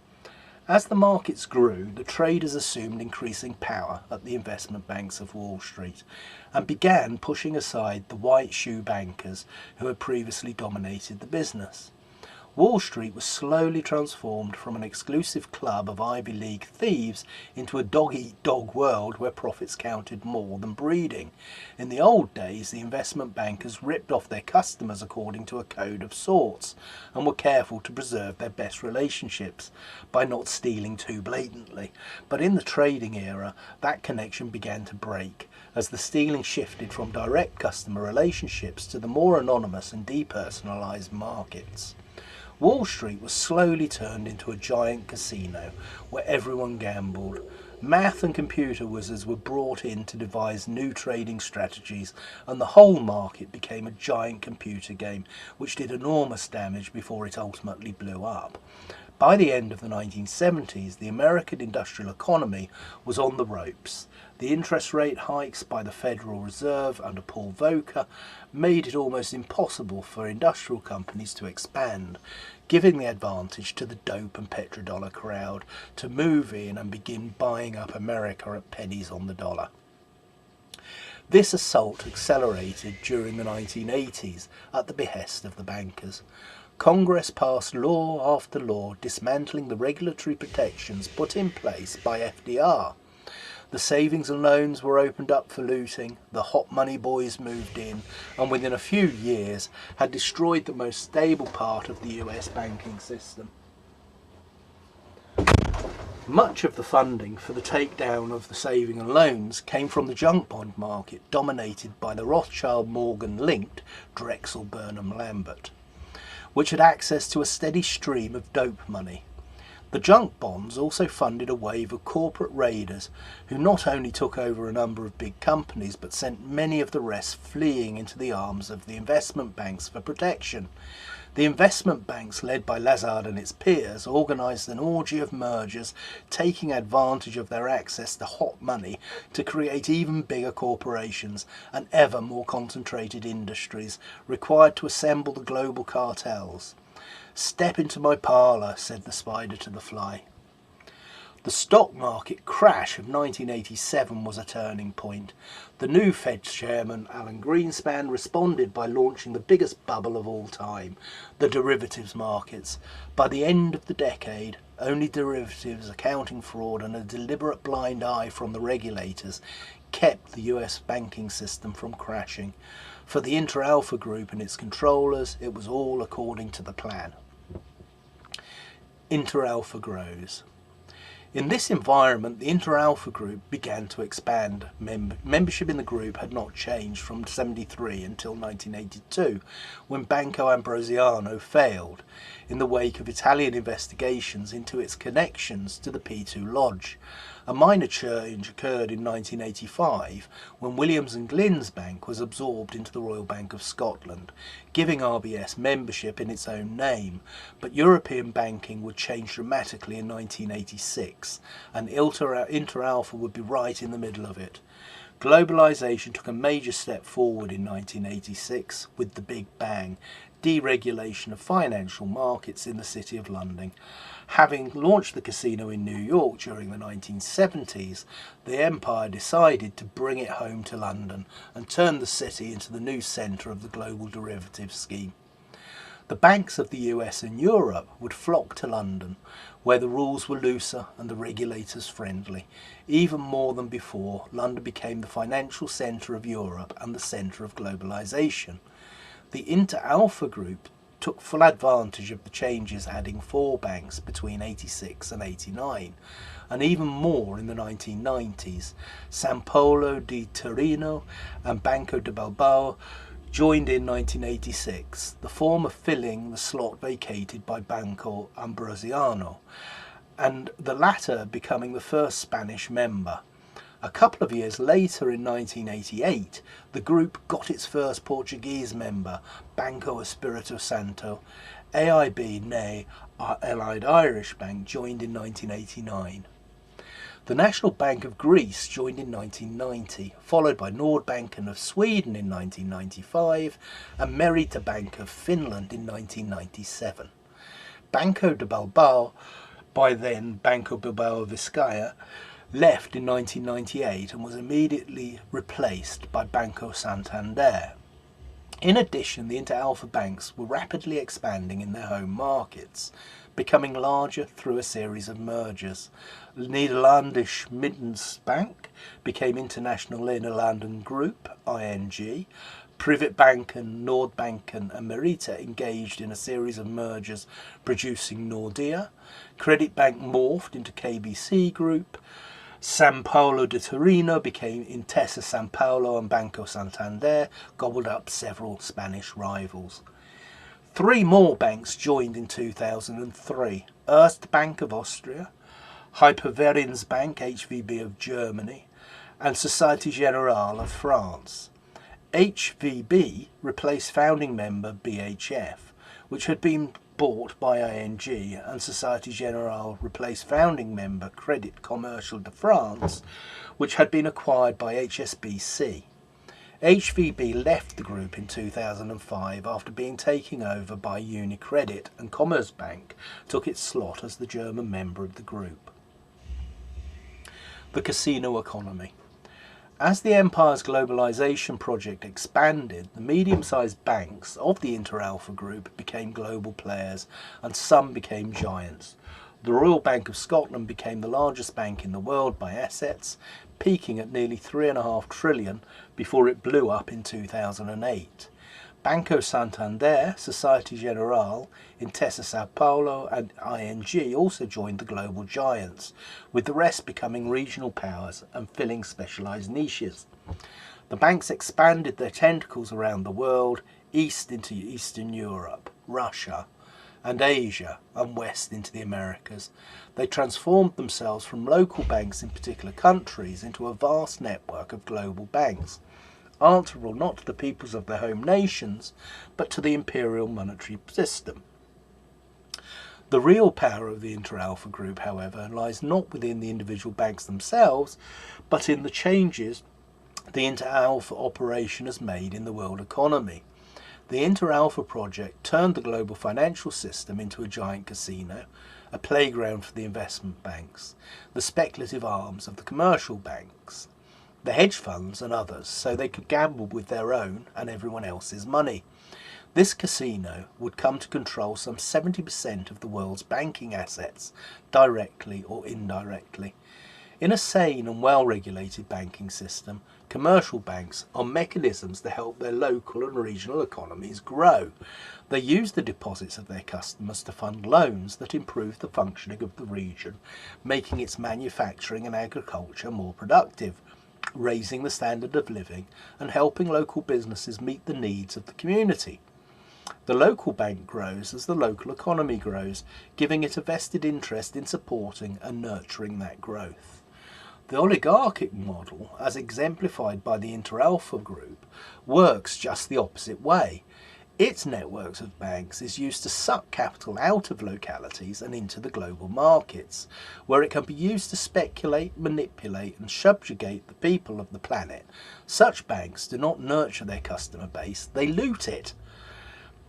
As the markets grew, the traders assumed increasing power at the investment banks of Wall Street and began pushing aside the white shoe bankers who had previously dominated the business. Wall Street was slowly transformed from an exclusive club of Ivy League thieves into a dog-eat-dog world where profits counted more than breeding. In the old days, the investment bankers ripped off their customers according to a code of sorts and were careful to preserve their best relationships by not stealing too blatantly. But in the trading era, that connection began to break as the stealing shifted from direct customer relationships to the more anonymous and depersonalized markets. Wall Street was slowly turned into a giant casino where everyone gambled. Math and computer wizards were brought in to devise new trading strategies, and the whole market became a giant computer game which did enormous damage before it ultimately blew up. By the end of the 1970s, the American industrial economy was on the ropes. The interest rate hikes by the Federal Reserve under Paul Volcker made it almost impossible for industrial companies to expand, giving the advantage to the dope and petrodollar crowd to move in and begin buying up America at pennies on the dollar. This assault accelerated during the 1980s at the behest of the bankers. Congress passed law after law dismantling the regulatory protections put in place by FDR. The savings and loans were opened up for looting, the hot money boys moved in, and within a few years had destroyed the most stable part of the US banking system. Much of the funding for the takedown of the saving and loans came from the junk bond market, dominated by the Rothschild-Morgan-linked Drexel Burnham Lambert, which had access to a steady stream of dope money. The junk bonds also funded a wave of corporate raiders who not only took over a number of big companies but sent many of the rest fleeing into the arms of the investment banks for protection. The investment banks, led by Lazard and its peers, organised an orgy of mergers, taking advantage of their access to hot money to create even bigger corporations and ever more concentrated industries required to assemble the global cartels. "Step into my parlour," said the spider to the fly. The stock market crash of 1987 was a turning point. The new Fed chairman, Alan Greenspan, responded by launching the biggest bubble of all time, the derivatives markets. By the end of the decade, only derivatives, accounting fraud and a deliberate blind eye from the regulators kept the US banking system from crashing. For the Inter-Alpha Group and its controllers, it was all according to the plan. Inter-Alpha grows. In this environment, the Inter-Alpha group began to expand. Membership in the group had not changed from 73 until 1982, when Banco Ambrosiano failed in the wake of Italian investigations into its connections to the P2 Lodge. A minor change occurred in 1985 when Williams and Glyn's Bank was absorbed into the Royal Bank of Scotland, giving RBS membership in its own name, but European banking would change dramatically in 1986, and Inter-Alpha would be right in the middle of it. Globalisation took a major step forward in 1986 with the Big Bang, deregulation of financial markets in the City of London. Having launched the casino in New York during the 1970s, the empire decided to bring it home to London and turn the city into the new centre of the global derivative scheme. The banks of the US and Europe would flock to London, where the rules were looser and the regulators friendly. Even more than before, London became the financial centre of Europe and the centre of globalisation. The Inter-Alpha group took full advantage of the changes, adding 4 banks between 86 and 89, and even more in the 1990s. San Polo di Torino and Banco de Bilbao joined in 1986, the former filling the slot vacated by Banco Ambrosiano, and the latter becoming the first Spanish member. A couple of years later, in 1988, the group got its first Portuguese member, Banco Espírito Santo. AIB, nay Allied Irish Bank, joined in 1989. The National Bank of Greece joined in 1990, followed by Nordbanken of Sweden in 1995 and Merita Bank of Finland in 1997. Banco de Bilbao, by then Banco Bilbao Vizcaya, left in 1998 and was immediately replaced by Banco Santander. In addition, the Inter-Alpha banks were rapidly expanding in their home markets, becoming larger through a series of mergers. Nederlandisch Middenbank became International Nederlanden Group, ING. Privatbanken, Nordbanken and Merita engaged in a series of mergers producing Nordea. Credit Bank morphed into KBC Group. San Polo di Torino became Intesa San Paolo, and Banco Santander gobbled up several Spanish rivals. 3 more banks joined in 2003. Erste Bank of Austria, Hypervereinsbank HVB of Germany, and Société Générale of France. HVB replaced founding member BHF, which had been bought by ING, and Société Générale replaced founding member Crédit Commercial de France, which had been acquired by HSBC. HVB left the group in 2005 after being taken over by UniCredit, and Commerzbank took its slot as the German member of the group. The casino economy. As the empire's globalisation project expanded, the medium-sized banks of the Inter-Alpha group became global players, and some became giants. The Royal Bank of Scotland became the largest bank in the world by assets, peaking at nearly $3.5 trillion before it blew up in 2008. Banco Santander, Société Générale, Intesa San Paolo and ING also joined the global giants, with the rest becoming regional powers and filling specialised niches. The banks expanded their tentacles around the world, east into Eastern Europe, Russia and Asia, and west into the Americas. They transformed themselves from local banks in particular countries into a vast network of global banks, answerable not to the peoples of their home nations, but to the imperial monetary system. The real power of the Inter-Alpha group, however, lies not within the individual banks themselves, but in the changes the Inter-Alpha operation has made in the world economy. The Inter-Alpha project turned the global financial system into a giant casino, a playground for the investment banks, the speculative arms of the commercial banks, the hedge funds and others, so they could gamble with their own and everyone else's money. This casino would come to control some 70% of the world's banking assets, directly or indirectly. In a sane and well-regulated banking system, commercial banks are mechanisms to help their local and regional economies grow. They use the deposits of their customers to fund loans that improve the functioning of the region, making its manufacturing and agriculture more productive, raising the standard of living and helping local businesses meet the needs of the community. The local bank grows as the local economy grows, giving it a vested interest in supporting and nurturing that growth. The oligarchic model, as exemplified by the Inter-Alpha Group, works just the opposite way. Its networks of banks is used to suck capital out of localities and into the global markets, where it can be used to speculate, manipulate and subjugate the people of the planet. Such banks do not nurture their customer base, they loot it.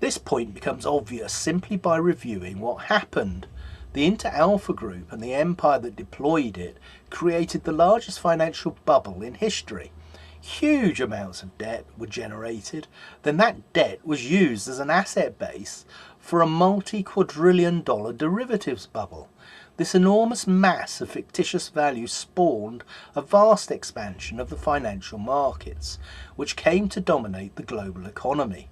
This point becomes obvious simply by reviewing what happened. The Inter-Alpha Group and the empire that deployed it created the largest financial bubble in history. Huge amounts of debt were generated, then that debt was used as an asset base for a multi-quadrillion-dollar derivatives bubble. This enormous mass of fictitious value spawned a vast expansion of the financial markets, which came to dominate the global economy.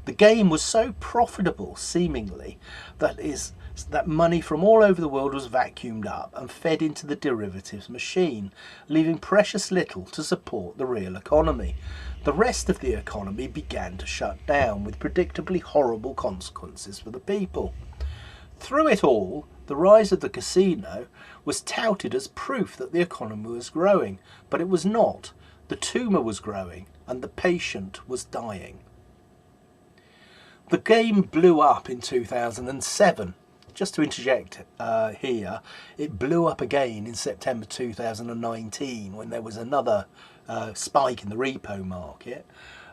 The game was so profitable, seemingly, that money from all over the world was vacuumed up and fed into the derivatives machine, leaving precious little to support the real economy. The rest of the economy began to shut down, with predictably horrible consequences for the people. Through it all, the rise of the casino was touted as proof that the economy was growing, but it was not. The tumour was growing and the patient was dying. The game blew up in 2007. Just to interject here, it blew up again in September 2019 when there was another spike in the repo market.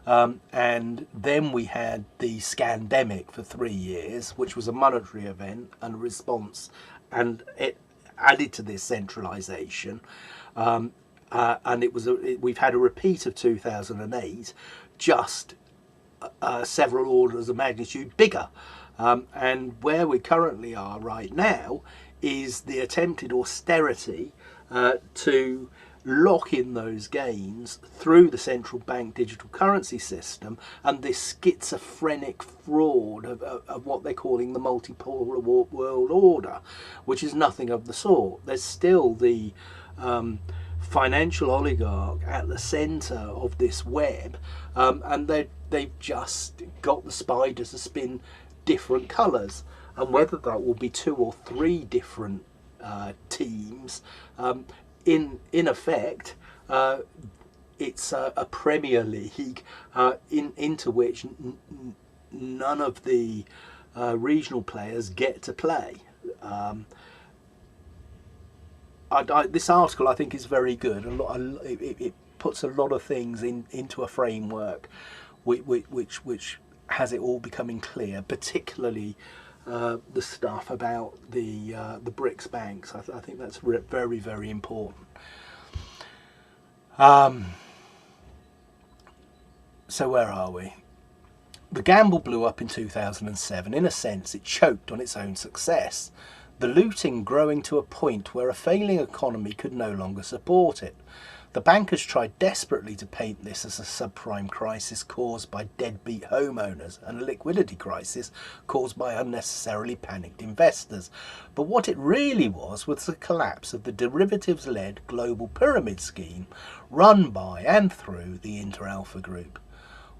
And then we had the scandemic for 3 years, which was a monetary event and a response, and it added to this centralisation. And we've had a repeat of 2008, just several orders of magnitude bigger. And where we currently are right now is the attempted austerity to lock in those gains through the central bank digital currency system and this schizophrenic fraud of what they're calling the multipolar world order, which is nothing of the sort. There's still the financial oligarch at the centre of this web, and they've just got the spider to spin different colours, and whether that will be 2 or 3 different teams, in effect it's a Premier League into which none of the regional players get to play. This article I think is very good. It puts a lot of things into a framework which has it all becoming clear, particularly the stuff about the BRICS banks. I think that's very, very important. So where are we? The gamble blew up in 2007. In a sense, it choked on its own success, the looting growing to a point where a failing economy could no longer support it. The bankers tried desperately to paint this as a subprime crisis caused by deadbeat homeowners and a liquidity crisis caused by unnecessarily panicked investors. But what it really was the collapse of the derivatives-led global pyramid scheme run by and through the Inter-Alpha Group.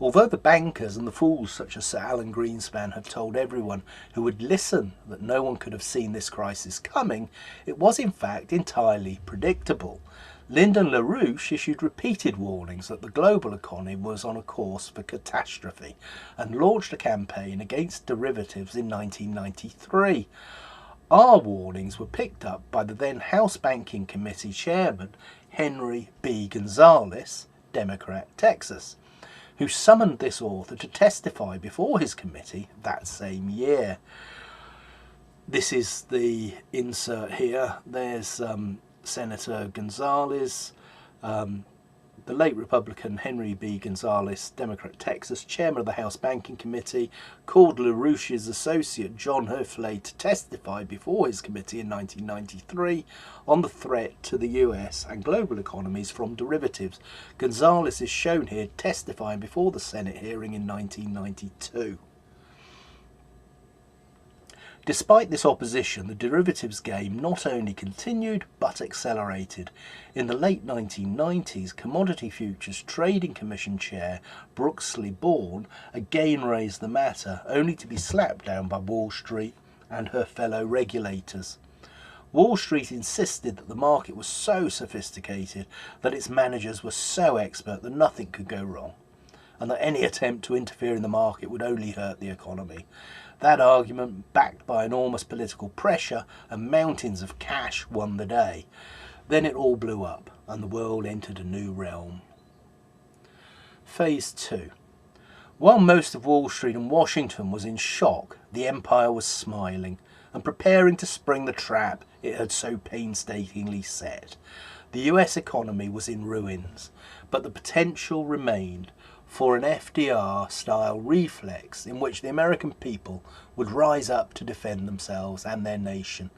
Although the bankers and the fools such as Sir Alan Greenspan have told everyone who would listen that no one could have seen this crisis coming, it was in fact entirely predictable. Lyndon LaRouche issued repeated warnings that the global economy was on a course for catastrophe and launched a campaign against derivatives in 1993. Our warnings were picked up by the then House Banking Committee Chairman Henry B. Gonzalez, Democrat, Texas, who summoned this author to testify before his committee that same year. This is the insert here. There's Senator Gonzalez the late Republican Henry B. Gonzalez, Democrat Texas, chairman of the House Banking Committee, called LaRouche's associate John Hoefle to testify before his committee in 1993 on the threat to the US and global economies from derivatives. Gonzalez is shown here testifying before the Senate hearing in 1992. Despite this opposition, the derivatives game not only continued but accelerated. In the late 1990s, Commodity Futures Trading Commission Chair Brooksley Bourne again raised the matter, only to be slapped down by Wall Street and her fellow regulators. Wall Street insisted that the market was so sophisticated, that its managers were so expert that nothing could go wrong, and that any attempt to interfere in the market would only hurt the economy. That argument, backed by enormous political pressure and mountains of cash, won the day. Then it all blew up, and the world entered a new realm. Phase 2. While most of Wall Street and Washington was in shock, the empire was smiling and preparing to spring the trap it had so painstakingly set. The US economy was in ruins, but the potential remained for an FDR-style reflex in which the American people would rise up to defend themselves and their nation.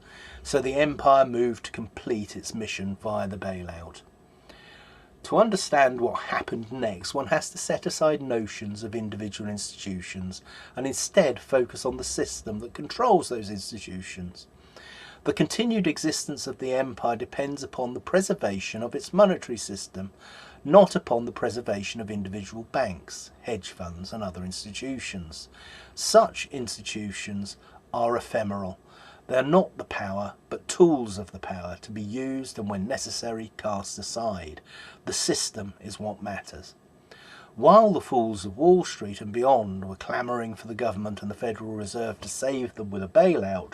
So the empire moved to complete its mission via the bailout. To understand what happened next, one has to set aside notions of individual institutions and instead focus on the system that controls those institutions. The continued existence of the empire depends upon the preservation of its monetary system, not upon the preservation of individual banks, hedge funds and other institutions. Such institutions are ephemeral. They are not the power, but tools of the power to be used and when necessary cast aside. The system is what matters. While the fools of Wall Street and beyond were clamouring for the government and the Federal Reserve to save them with a bailout,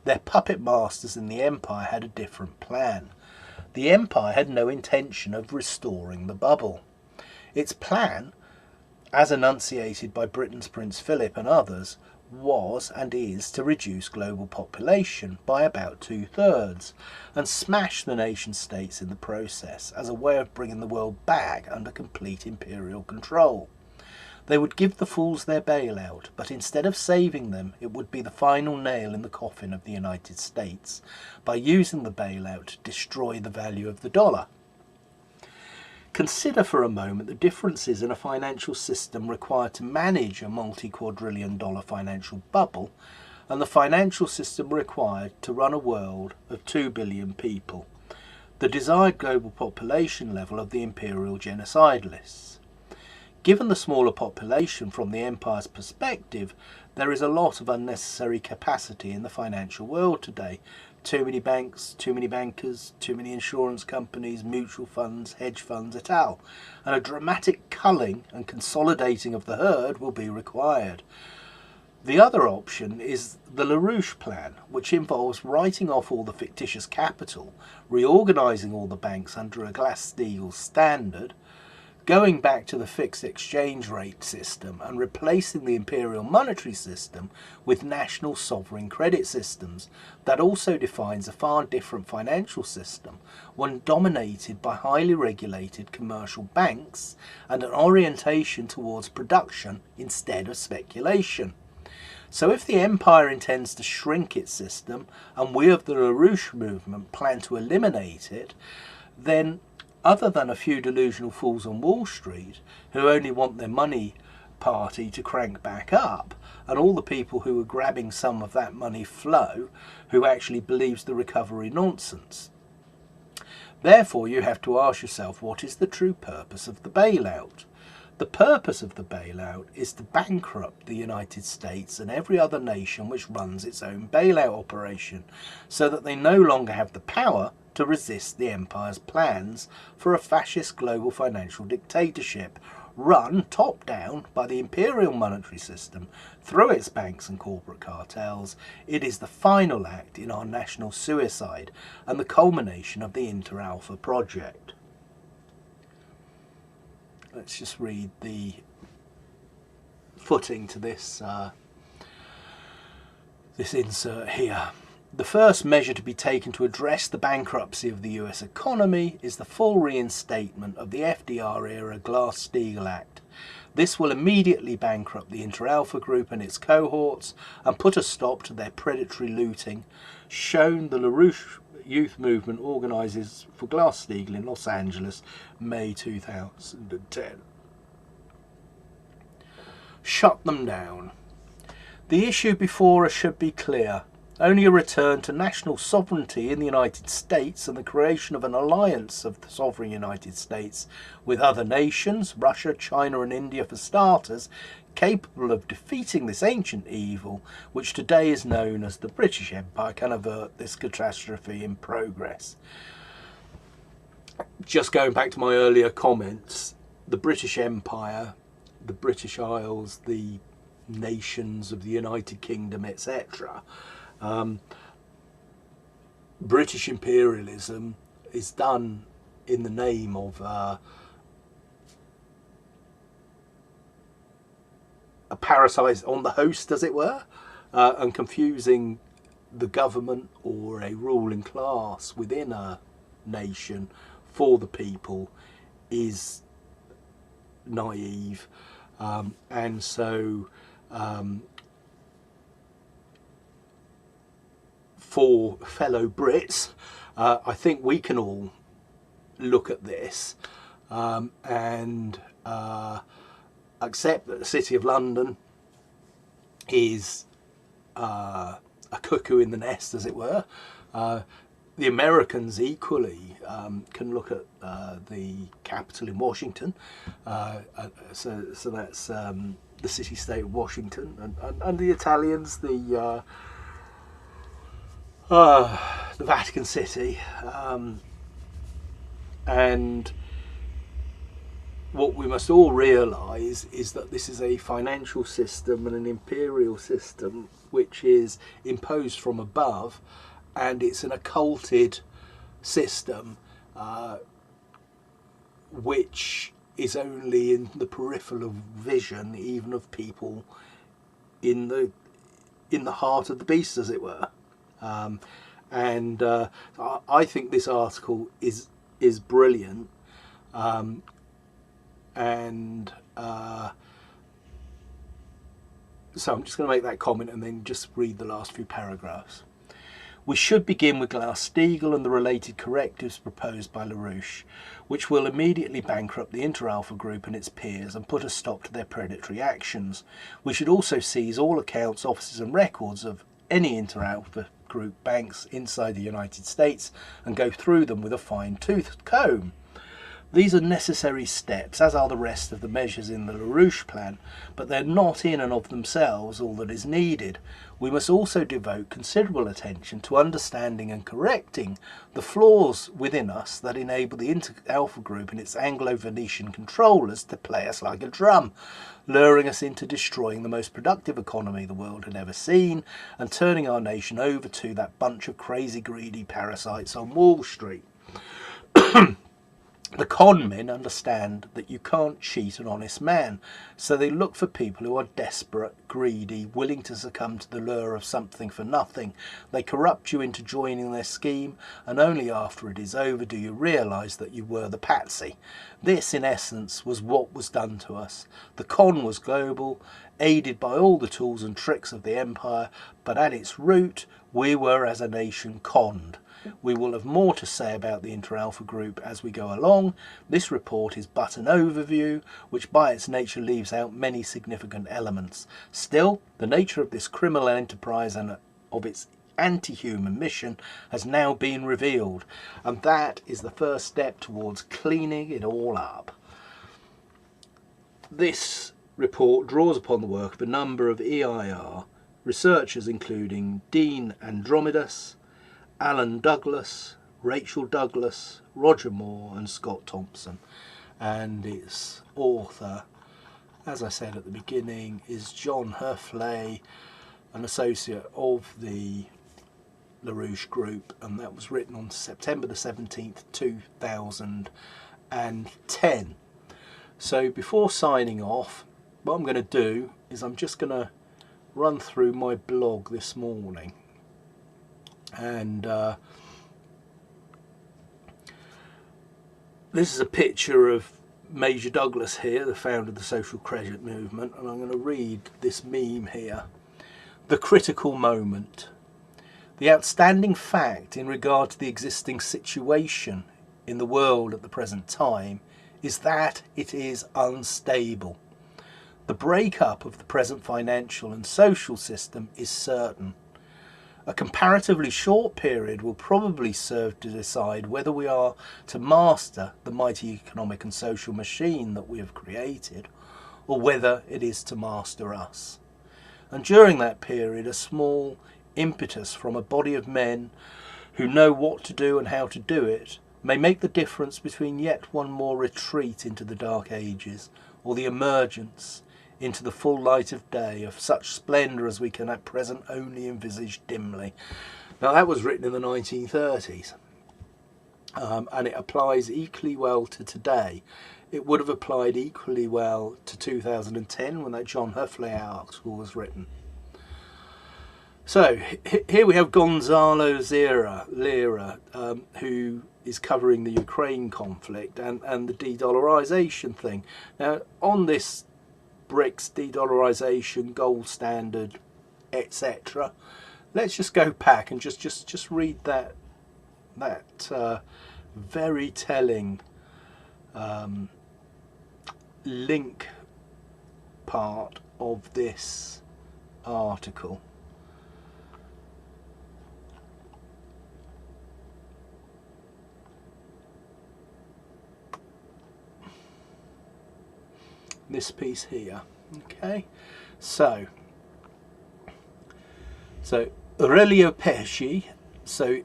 their puppet masters in the empire had a different plan. The empire had no intention of restoring the bubble. Its plan, as enunciated by Britain's Prince Philip and others, was and is to reduce global population by about 2/3 and smash the nation states in the process as a way of bringing the world back under complete imperial control. They would give the fools their bailout, but instead of saving them, it would be the final nail in the coffin of the United States by using the bailout to destroy the value of the dollar. Consider for a moment the differences in a financial system required to manage a multi-quadrillion dollar financial bubble and the financial system required to run a world of 2 billion people, the desired global population level of the imperial genocide lists. Given the smaller population from the empire's perspective, there is a lot of unnecessary capacity in the financial world today. Too many banks, too many bankers, too many insurance companies, mutual funds, hedge funds, et al. And a dramatic culling and consolidating of the herd will be required. The other option is the LaRouche plan, which involves writing off all the fictitious capital, reorganising all the banks under a Glass-Steagall standard, going back to the fixed exchange rate system and replacing the imperial monetary system with national sovereign credit systems. That also defines a far different financial system, one dominated by highly regulated commercial banks and an orientation towards production instead of speculation. So if the empire intends to shrink its system, and we of the LaRouche movement plan to eliminate it, then other than a few delusional fools on Wall Street who only want their money party to crank back up, and all the people who are grabbing some of that money flow who actually believes the recovery nonsense. Therefore you have to ask yourself, what is the true purpose of the bailout? The purpose of the bailout is to bankrupt the United States and every other nation which runs its own bailout operation, so that they no longer have the power to resist the empire's plans for a fascist global financial dictatorship run top-down by the imperial monetary system through its banks and corporate cartels. It is the final act in our national suicide and the culmination of the Inter-Alpha project. Let's just read the footing to this insert here. The first measure to be taken to address the bankruptcy of the US economy is the full reinstatement of the FDR-era Glass-Steagall Act. This will immediately bankrupt the Inter-Alpha Group and its cohorts and put a stop to their predatory looting, shown the LaRouche youth movement organises for Glass-Steagall in Los Angeles, May 2010. Shut them down. The issue before us should be clear. Only a return to national sovereignty in the United States and the creation of an alliance of the sovereign United States with other nations, Russia, China and India for starters, capable of defeating this ancient evil, which today is known as the British Empire, can avert this catastrophe in progress. Just going back to my earlier comments, the British Empire, the British Isles, the nations of the United Kingdom, etc., British imperialism is done in the name of a parasite on the host, as it were, and confusing the government or a ruling class within a nation for the people is naive, and so for fellow Brits, I think we can all look at this and accept that the City of London is a cuckoo in the nest, as it were. The Americans equally can look at the capital in Washington, so that's the city-state of Washington, and the Italians, the Vatican City, and what we must all realise is that this is a financial system and an imperial system which is imposed from above, and it's an occulted system which is only in the peripheral vision, even of people in the heart of the beast, as it were. And I think this article is brilliant, and so I'm just going to make that comment and then just read the last few paragraphs. We should begin with Glass-Steagall and the related correctives proposed by LaRouche, which will immediately bankrupt the Inter-Alpha Group and its peers and put a stop to their predatory actions. We should also seize all accounts, offices and records of any Inter-Alpha Group banks inside the United States and go through them with a fine-toothed comb. These are necessary steps, as are the rest of the measures in the LaRouche plan, but they're not in and of themselves all that is needed. We must also devote considerable attention to understanding and correcting the flaws within us that enable the Inter-Alpha Group and its Anglo-Venetian controllers to play us like a drum, luring us into destroying the most productive economy the world had ever seen and turning our nation over to that bunch of crazy greedy parasites on Wall Street. The con men understand that you can't cheat an honest man, so they look for people who are desperate, greedy, willing to succumb to the lure of something for nothing. They corrupt you into joining their scheme, and only after it is over do you realise that you were the patsy. This, in essence, was what was done to us. The con was global, aided by all the tools and tricks of the empire, but at its root, we were as a nation conned. We will have more to say about the Inter-Alpha Group as we go along. This report is but an overview, which by its nature leaves out many significant elements. Still, the nature of this criminal enterprise and of its anti-human mission has now been revealed, and that is the first step towards cleaning it all up. This report draws upon the work of a number of EIR researchers, including Dean Andromedus, Alan Douglas, Rachel Douglas, Roger Moore and Scott Thompson, and its author, as I said at the beginning, is John Hoefle, an associate of the LaRouche Group, and that was written on September the 17th 2010. So before signing off, what I'm going to do is I'm just going to run through my blog this morning. And this is a picture of Major Douglas here, the founder of the social credit movement, and I'm going to read this meme here. The critical moment. The outstanding fact in regard to the existing situation in the world at the present time is that it is unstable. The breakup of the present financial and social system is certain. A comparatively short period will probably serve to decide whether we are to master the mighty economic and social machine that we have created, or whether it is to master us. And during that period, a small impetus from a body of men who know what to do and how to do it may make the difference between yet one more retreat into the dark ages, or the emergence into the full light of day of such splendour as we can at present only envisage dimly. Now that was written in the 1930s, and it applies equally well to today. It would have applied equally well to 2010 when that John Hoefle article was written. So here we have Gonzalo Lira, who is covering the Ukraine conflict and the de-dollarization thing. Now on this BRICS, de-dollarization, gold standard, etc. Let's just go back and just read that very telling link part of this article. This piece here. Okay, so Aurelio Pesci, so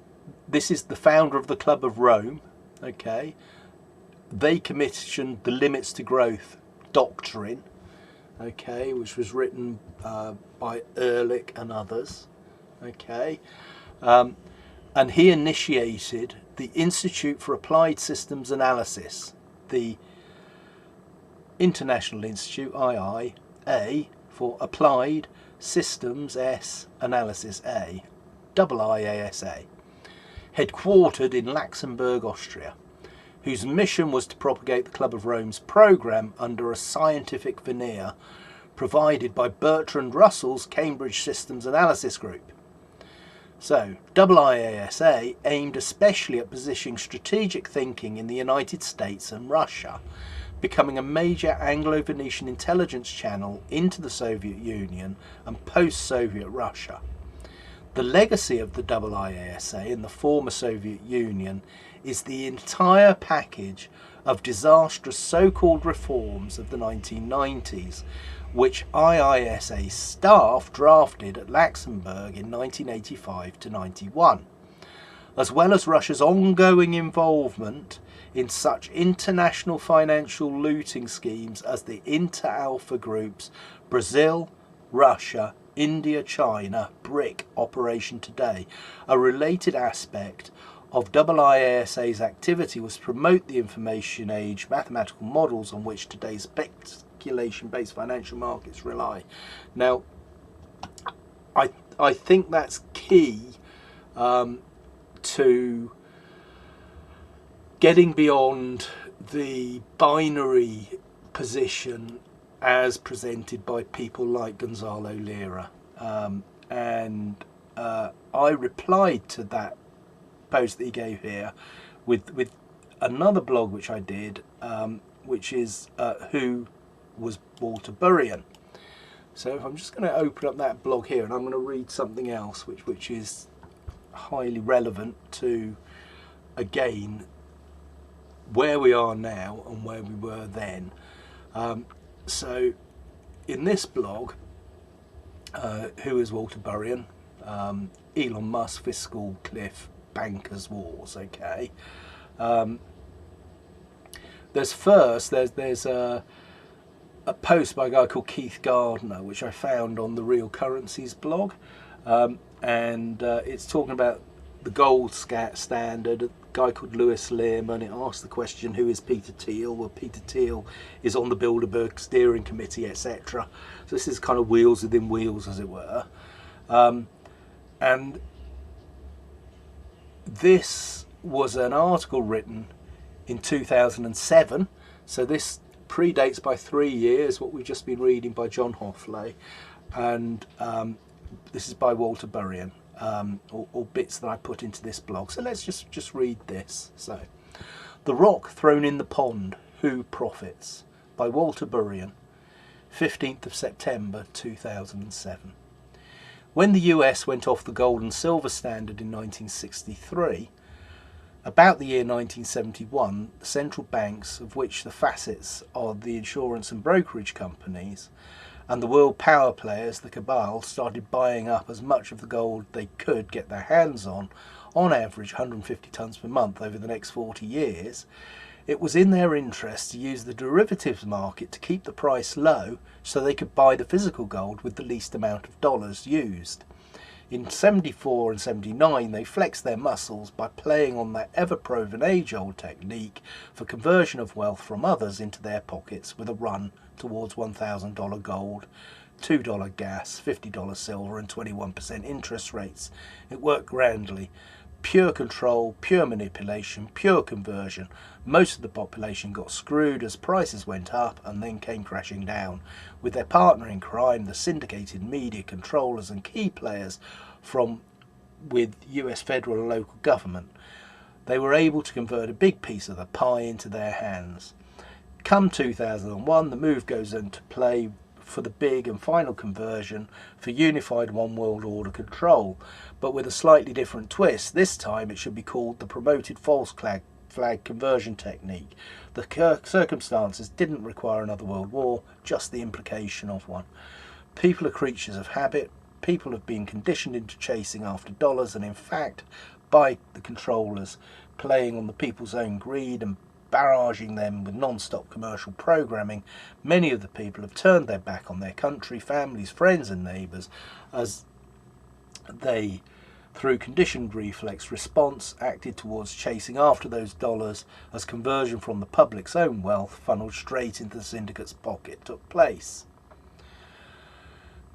this is the founder of the Club of Rome. Okay, they commissioned the Limits to Growth doctrine, okay, which was written by Ehrlich and others. Okay, and he initiated the Institute for Applied Systems Analysis, the International Institute, II, for Applied Systems S Analysis A, IIASA, headquartered in Luxembourg, Austria, whose mission was to propagate the Club of Rome's programme under a scientific veneer provided by Bertrand Russell's Cambridge Systems Analysis Group. So, IIASA aimed especially at positioning strategic thinking in the United States and Russia, becoming a major Anglo-Venetian intelligence channel into the Soviet Union and post-Soviet Russia. The legacy of the IIASA in the former Soviet Union is the entire package of disastrous so-called reforms of the 1990s, which IISA staff drafted at Luxembourg in 1985 to 91, as well as Russia's ongoing involvement in such international financial looting schemes as the Inter-Alpha Group's Brazil, Russia, India, China, BRIC operation today. A related aspect of IIASA's activity was to promote the information age mathematical models on which today's speculation-based financial markets rely. Now, I think that's key to getting beyond the binary position as presented by people like Gonzalo Lira. I replied to that post that he gave here with another blog which I did, which is Who Was Walter Burrian. So if I'm just going to open up that blog here, and I'm going to read something else which is highly relevant to, again, where we are now and where we were then. So in this blog, Who is Walter Burrian? Elon Musk, Fiscal Cliff, Bankers Wars. Okay. There's a post by a guy called Keith Gardner, which I found on the Real Currencies blog, and it's talking about the gold standard. A guy called Lewis Lim, and it asks the question, who is Peter Thiel? Well, Peter Thiel is on the Bilderberg steering committee, etc. So this is kind of wheels within wheels, as it were. And This was an article written in 2007, so this predates by 3 years what we've just been reading by John Hoefle, and this is by Walter Burrian, or bits that I put into this blog. So let's just read this. So, The Rock Thrown in the Pond, Who Profits? By Walter Burrian, 15th of September 2007. When the US went off the gold and silver standard in 1963, about the year 1971, the central banks, of which the facets are the insurance and brokerage companies, and the world power players, the cabal, started buying up as much of the gold they could get their hands on average 150 tonnes per month over the next 40 years, it was in their interest to use the derivatives market to keep the price low so they could buy the physical gold with the least amount of dollars used. In 74 and 79 they flexed their muscles by playing on that ever-proven age-old technique for conversion of wealth from others into their pockets with a run towards $1,000 gold, $2 gas, $50 silver and 21% interest rates. It worked grandly. Pure control, pure manipulation, pure conversion. Most of the population got screwed as prices went up and then came crashing down, with their partner in crime, the syndicated media controllers and key players with US federal and local government. They were able to convert a big piece of the pie into their hands. Come 2001, the move goes into play for the big and final conversion for unified one world order control, but with a slightly different twist. This time it should be called the promoted false flag conversion technique. The circumstances didn't require another world war, just the implication of one. People are creatures of habit. People have been conditioned into chasing after dollars, and in fact, by the controllers, playing on the people's own greed and barraging them with non-stop commercial programming, many of the people have turned their back on their country, families, friends and neighbours as they, through conditioned reflex response, acted towards chasing after those dollars as conversion from the public's own wealth funneled straight into the syndicate's pocket took place.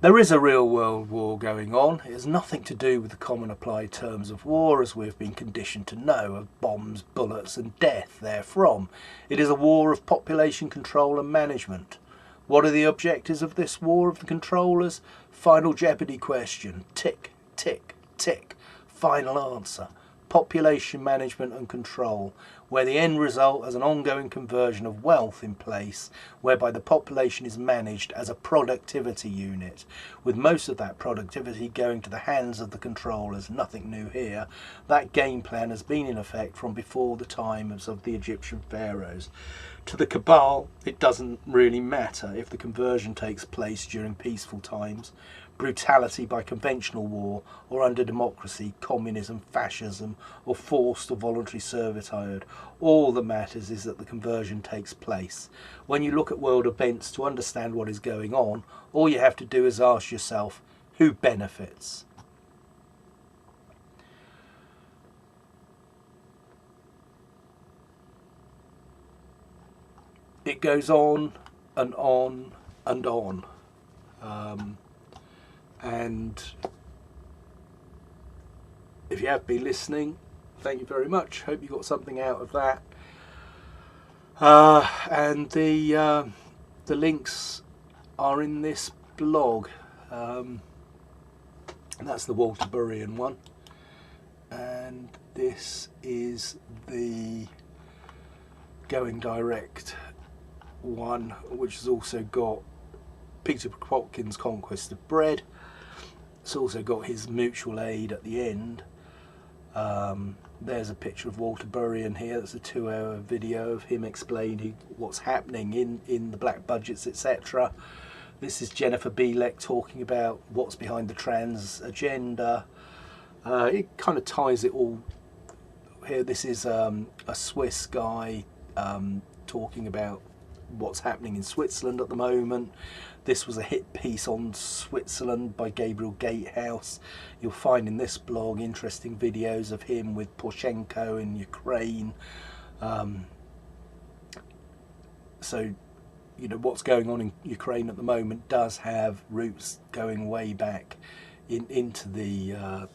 There is a real world war going on. It has nothing to do with the common applied terms of war as we have been conditioned to know, of bombs, bullets and death therefrom. It is a war of population control and management. What are the objectives of this war of the controllers? Final Jeopardy question. Tick, tick, tick. Final answer. Population management and control, where the end result is an ongoing conversion of wealth in place, whereby the population is managed as a productivity unit, with most of that productivity going to the hands of the controllers. Nothing new here. That game plan has been in effect from before the times of the Egyptian pharaohs. To the cabal, it doesn't really matter if the conversion takes place during peaceful times, brutality by conventional war, or under democracy, communism, fascism, or forced or voluntary servitude. All that matters is that the conversion takes place. When you look at world events to understand what is going on, all you have to do is ask yourself, who benefits? It goes on and on and on. And if you have been listening, thank you very much. Hope you got something out of that. And the links are in this blog. And that's the Walter Burrian one. And this is the Going Direct one, which has also got Peter Kropotkin's Conquest of Bread. It's also got his mutual aid at the end. There's a picture of Walter Burrian here. That's a 2-hour video of him explaining what's happening in the black budgets, etc. This is Jennifer Bielek talking about what's behind the trans agenda. It kind of ties it all here. This is a Swiss guy talking about what's happening in Switzerland at the moment. This was a hit piece on Switzerland by Gabriel Gatehouse. You'll find in this blog interesting videos of him with Poroshenko in Ukraine. So, you know, what's going on in Ukraine at the moment does have roots going way back into the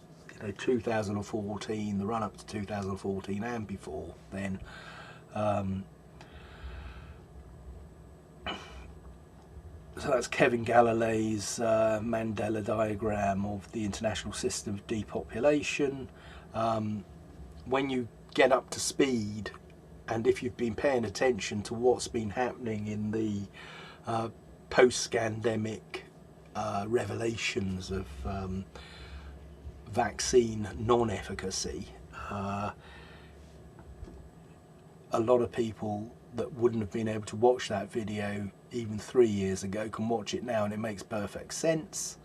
2014, the run up to 2014 and before then. So that's Kevin Galilee's Mandela diagram of the international system of depopulation. When you get up to speed, and if you've been paying attention to what's been happening in the post-scandemic revelations of vaccine non-efficacy, a lot of people that wouldn't have been able to watch that video even 3 years ago can watch it now, and it makes perfect sense.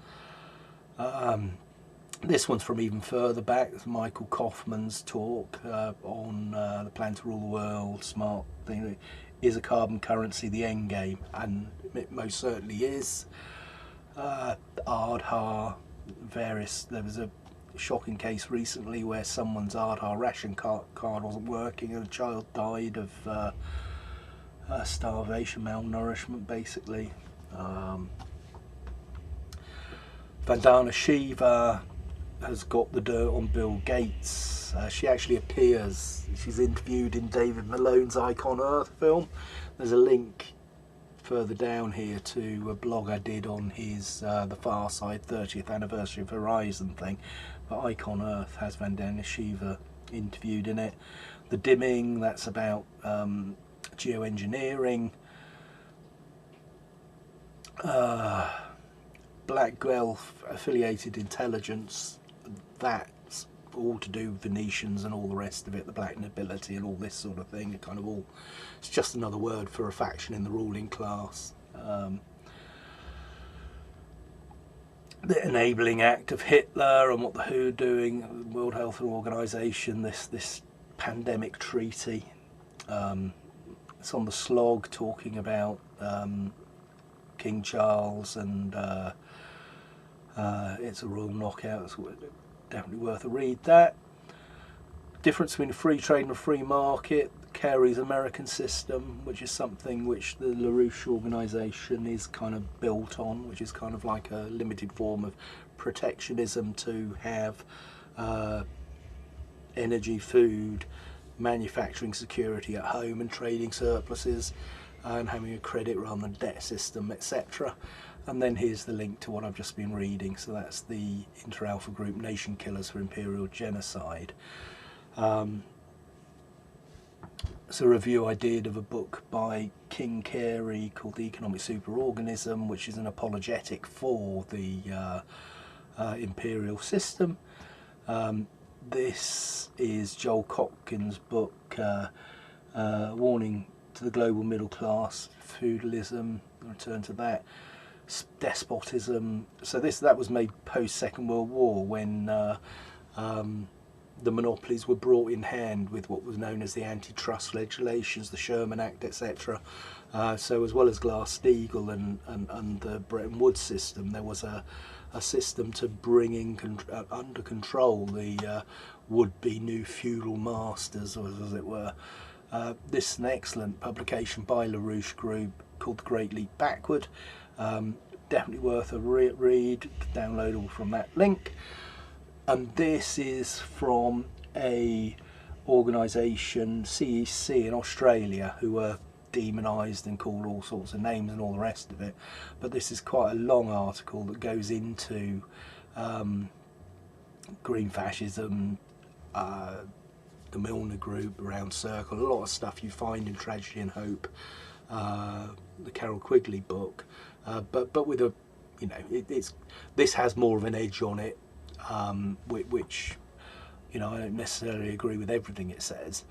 This one's from even further back. It's Michael Kaufman's talk on the plan to rule the world, smart thing. Is a carbon currency the end game? And it most certainly is. Aadhaar, various, there was a shocking case recently where someone's Aadhaar ration card wasn't working and a child died of starvation, malnourishment basically. Vandana Shiva has got the dirt on Bill Gates. She actually appears, she's interviewed in David Malone's Icon Earth film. There's a link further down here to a blog I did on his The Far Side 30th anniversary of Horizon thing, but Icon Earth has Vandana Shiva interviewed in it. The Dimming, that's about geoengineering. Black Guelph affiliated intelligence, that's all to do with Venetians and all the rest of it, the black nobility and all this sort of thing. It kind of all, it's just another word for a faction in the ruling class. The enabling act of Hitler and what the WHO are doing, the World Health Organization, this pandemic treaty. It's on the Slog talking about King Charles, and it's a royal knockout. It's definitely worth a read. That difference between a free trade and a free market, Carey's American system, which is something which the LaRouche organisation is kind of built on, which is kind of like a limited form of protectionism to have energy, food, manufacturing security at home and trading surpluses and having a credit rather than debt system, etc. And then here's the link to what I've just been reading. So that's the Inter-Alpha Group Nation Killers for Imperial Genocide. It's a review I did of a book by King Carey called The Economic Superorganism, which is an apologetic for the imperial system. This is Joel Kotkin's book, Warning to the Global Middle Class, Feudalism, return to that, Despotism. So that was made post Second World War, when the monopolies were brought in hand with what was known as the antitrust legislations, the Sherman Act, etc. So as well as Glass-Steagall and the Bretton Woods system, there was a system to bring under control the would-be new feudal masters, as it were. This is an excellent publication by LaRouche Group called The Great Leap Backward. Definitely worth a read, downloadable from that link. And this is from a organisation, CEC in Australia, who were demonised and called all sorts of names and all the rest of it. But this is quite a long article that goes into green fascism, the Milner Group, Round Circle, a lot of stuff you find in Tragedy and Hope, the Carol Quigley book, but with a, you know, this has more of an edge on it, which, you know, I don't necessarily agree with everything it says,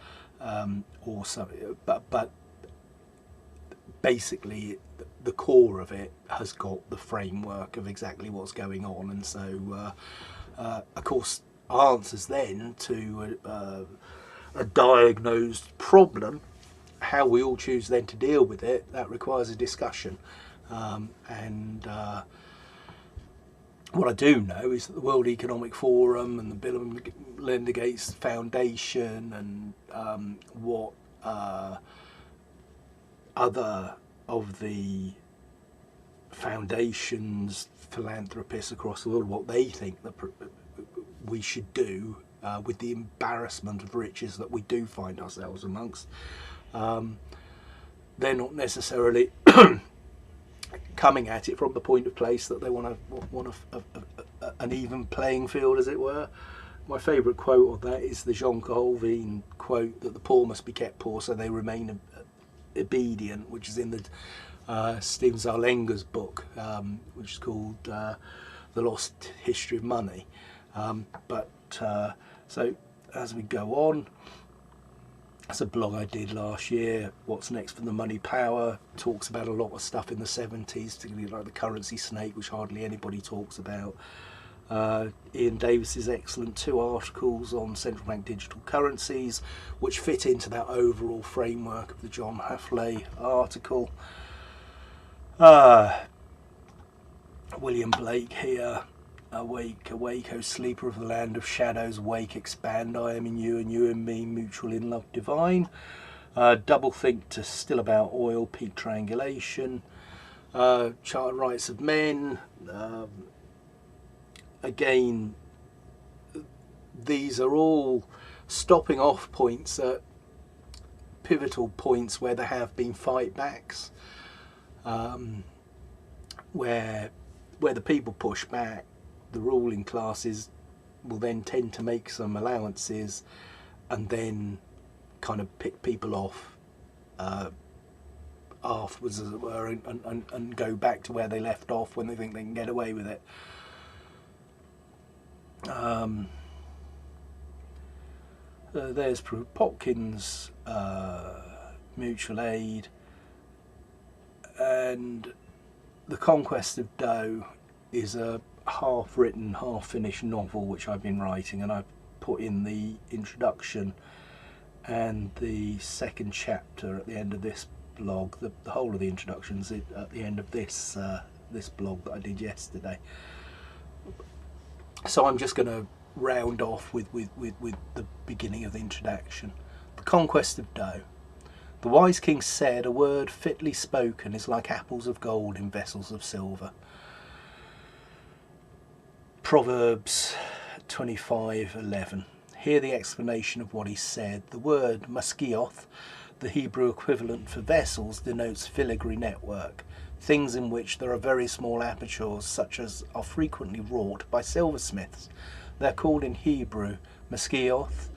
or something, but basically the core of it has got the framework of exactly what's going on, and so of course answers then to a diagnosed problem. How we all choose then to deal with it, that requires a discussion, and what I do know is that the World Economic Forum and the Bill and Melinda Gates Foundation and what other of the foundations, philanthropists across the world, what they think the we should do with the embarrassment of riches that we do find ourselves amongst. They're not necessarily coming at it from the point of place that they want an even playing field, as it were. My favourite quote on that is the Jean Colvin quote that the poor must be kept poor so they remain obedient, which is in the Stephen Zarlenga's book, which is called The Lost History of Money. So as we go on, that's a blog I did last year, What's Next for the Money Power. Talks about a lot of stuff in the 70s, particularly like the currency snake, which hardly anybody talks about. Ian Davis's excellent 2 articles on central bank digital currencies, which fit into that overall framework of the John Hoefle article. William Blake here. Awake, awake, O sleeper of the land of shadows, wake, expand, I am in you and you in me, mutual in love divine. Double think to Still About Oil, peak triangulation. Charter Rights of Men. Again, these are all stopping off points at pivotal points where there have been fight backs, where the people push back. The ruling classes will then tend to make some allowances and then kind of pick people off afterwards, as it were, and go back to where they left off when they think they can get away with it. There's Popkins' mutual aid, and The Conquest of Dough is a half-written, half-finished novel which I've been writing, and I've put in the introduction and the second chapter at the end of this blog. The whole of the introduction's at the end of this this blog that I did yesterday. So I'm just going to round off with the beginning of the introduction. The Conquest of Dough. The wise king said, a word fitly spoken is like apples of gold in vessels of silver. Proverbs 25:11. Hear the explanation of what he said. The word maskioth, the Hebrew equivalent for vessels, denotes filigree network, things in which there are very small apertures, such as are frequently wrought by silversmiths. They're called in Hebrew maskioth,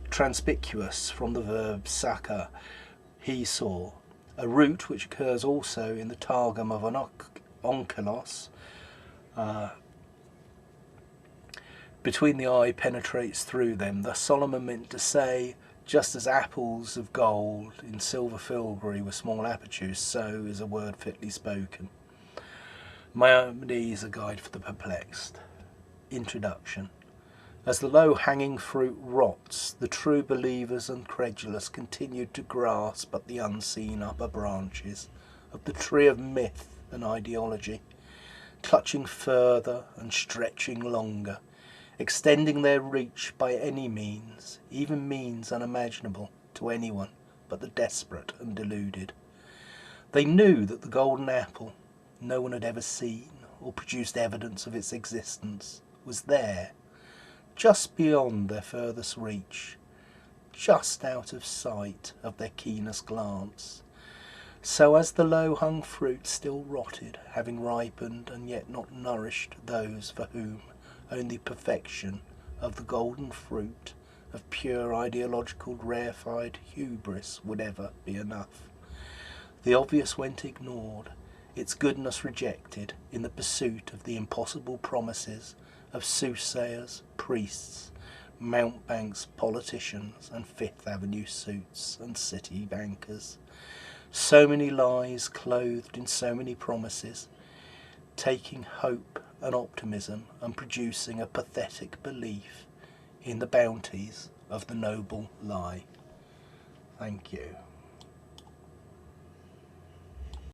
transpicuous, from the verb saka, he saw, a root which occurs also in the Targum of onkelos. Between the eye penetrates through them. Thus Solomon meant to say, just as apples of gold in silver filigree with small apertures, so is a word fitly spoken. Maimonides, a guide for the perplexed. Introduction. As the low-hanging fruit rots, the true believers and credulous continued to grasp at the unseen upper branches of the tree of myth and ideology, clutching further and stretching longer, extending their reach by any means, even means unimaginable to anyone but the desperate and deluded. They knew that the golden apple, no one had ever seen or produced evidence of its existence, was there, just beyond their furthest reach, just out of sight of their keenest glance. So as the low-hung fruit still rotted, having ripened and yet not nourished those for whom only perfection of the golden fruit of pure ideological rarefied hubris would ever be enough. The obvious went ignored, its goodness rejected in the pursuit of the impossible promises of soothsayers, priests, mountebanks, politicians, and Fifth Avenue suits and city bankers. So many lies clothed in so many promises, taking hope and optimism and producing a pathetic belief in the bounties of the noble lie. Thank you.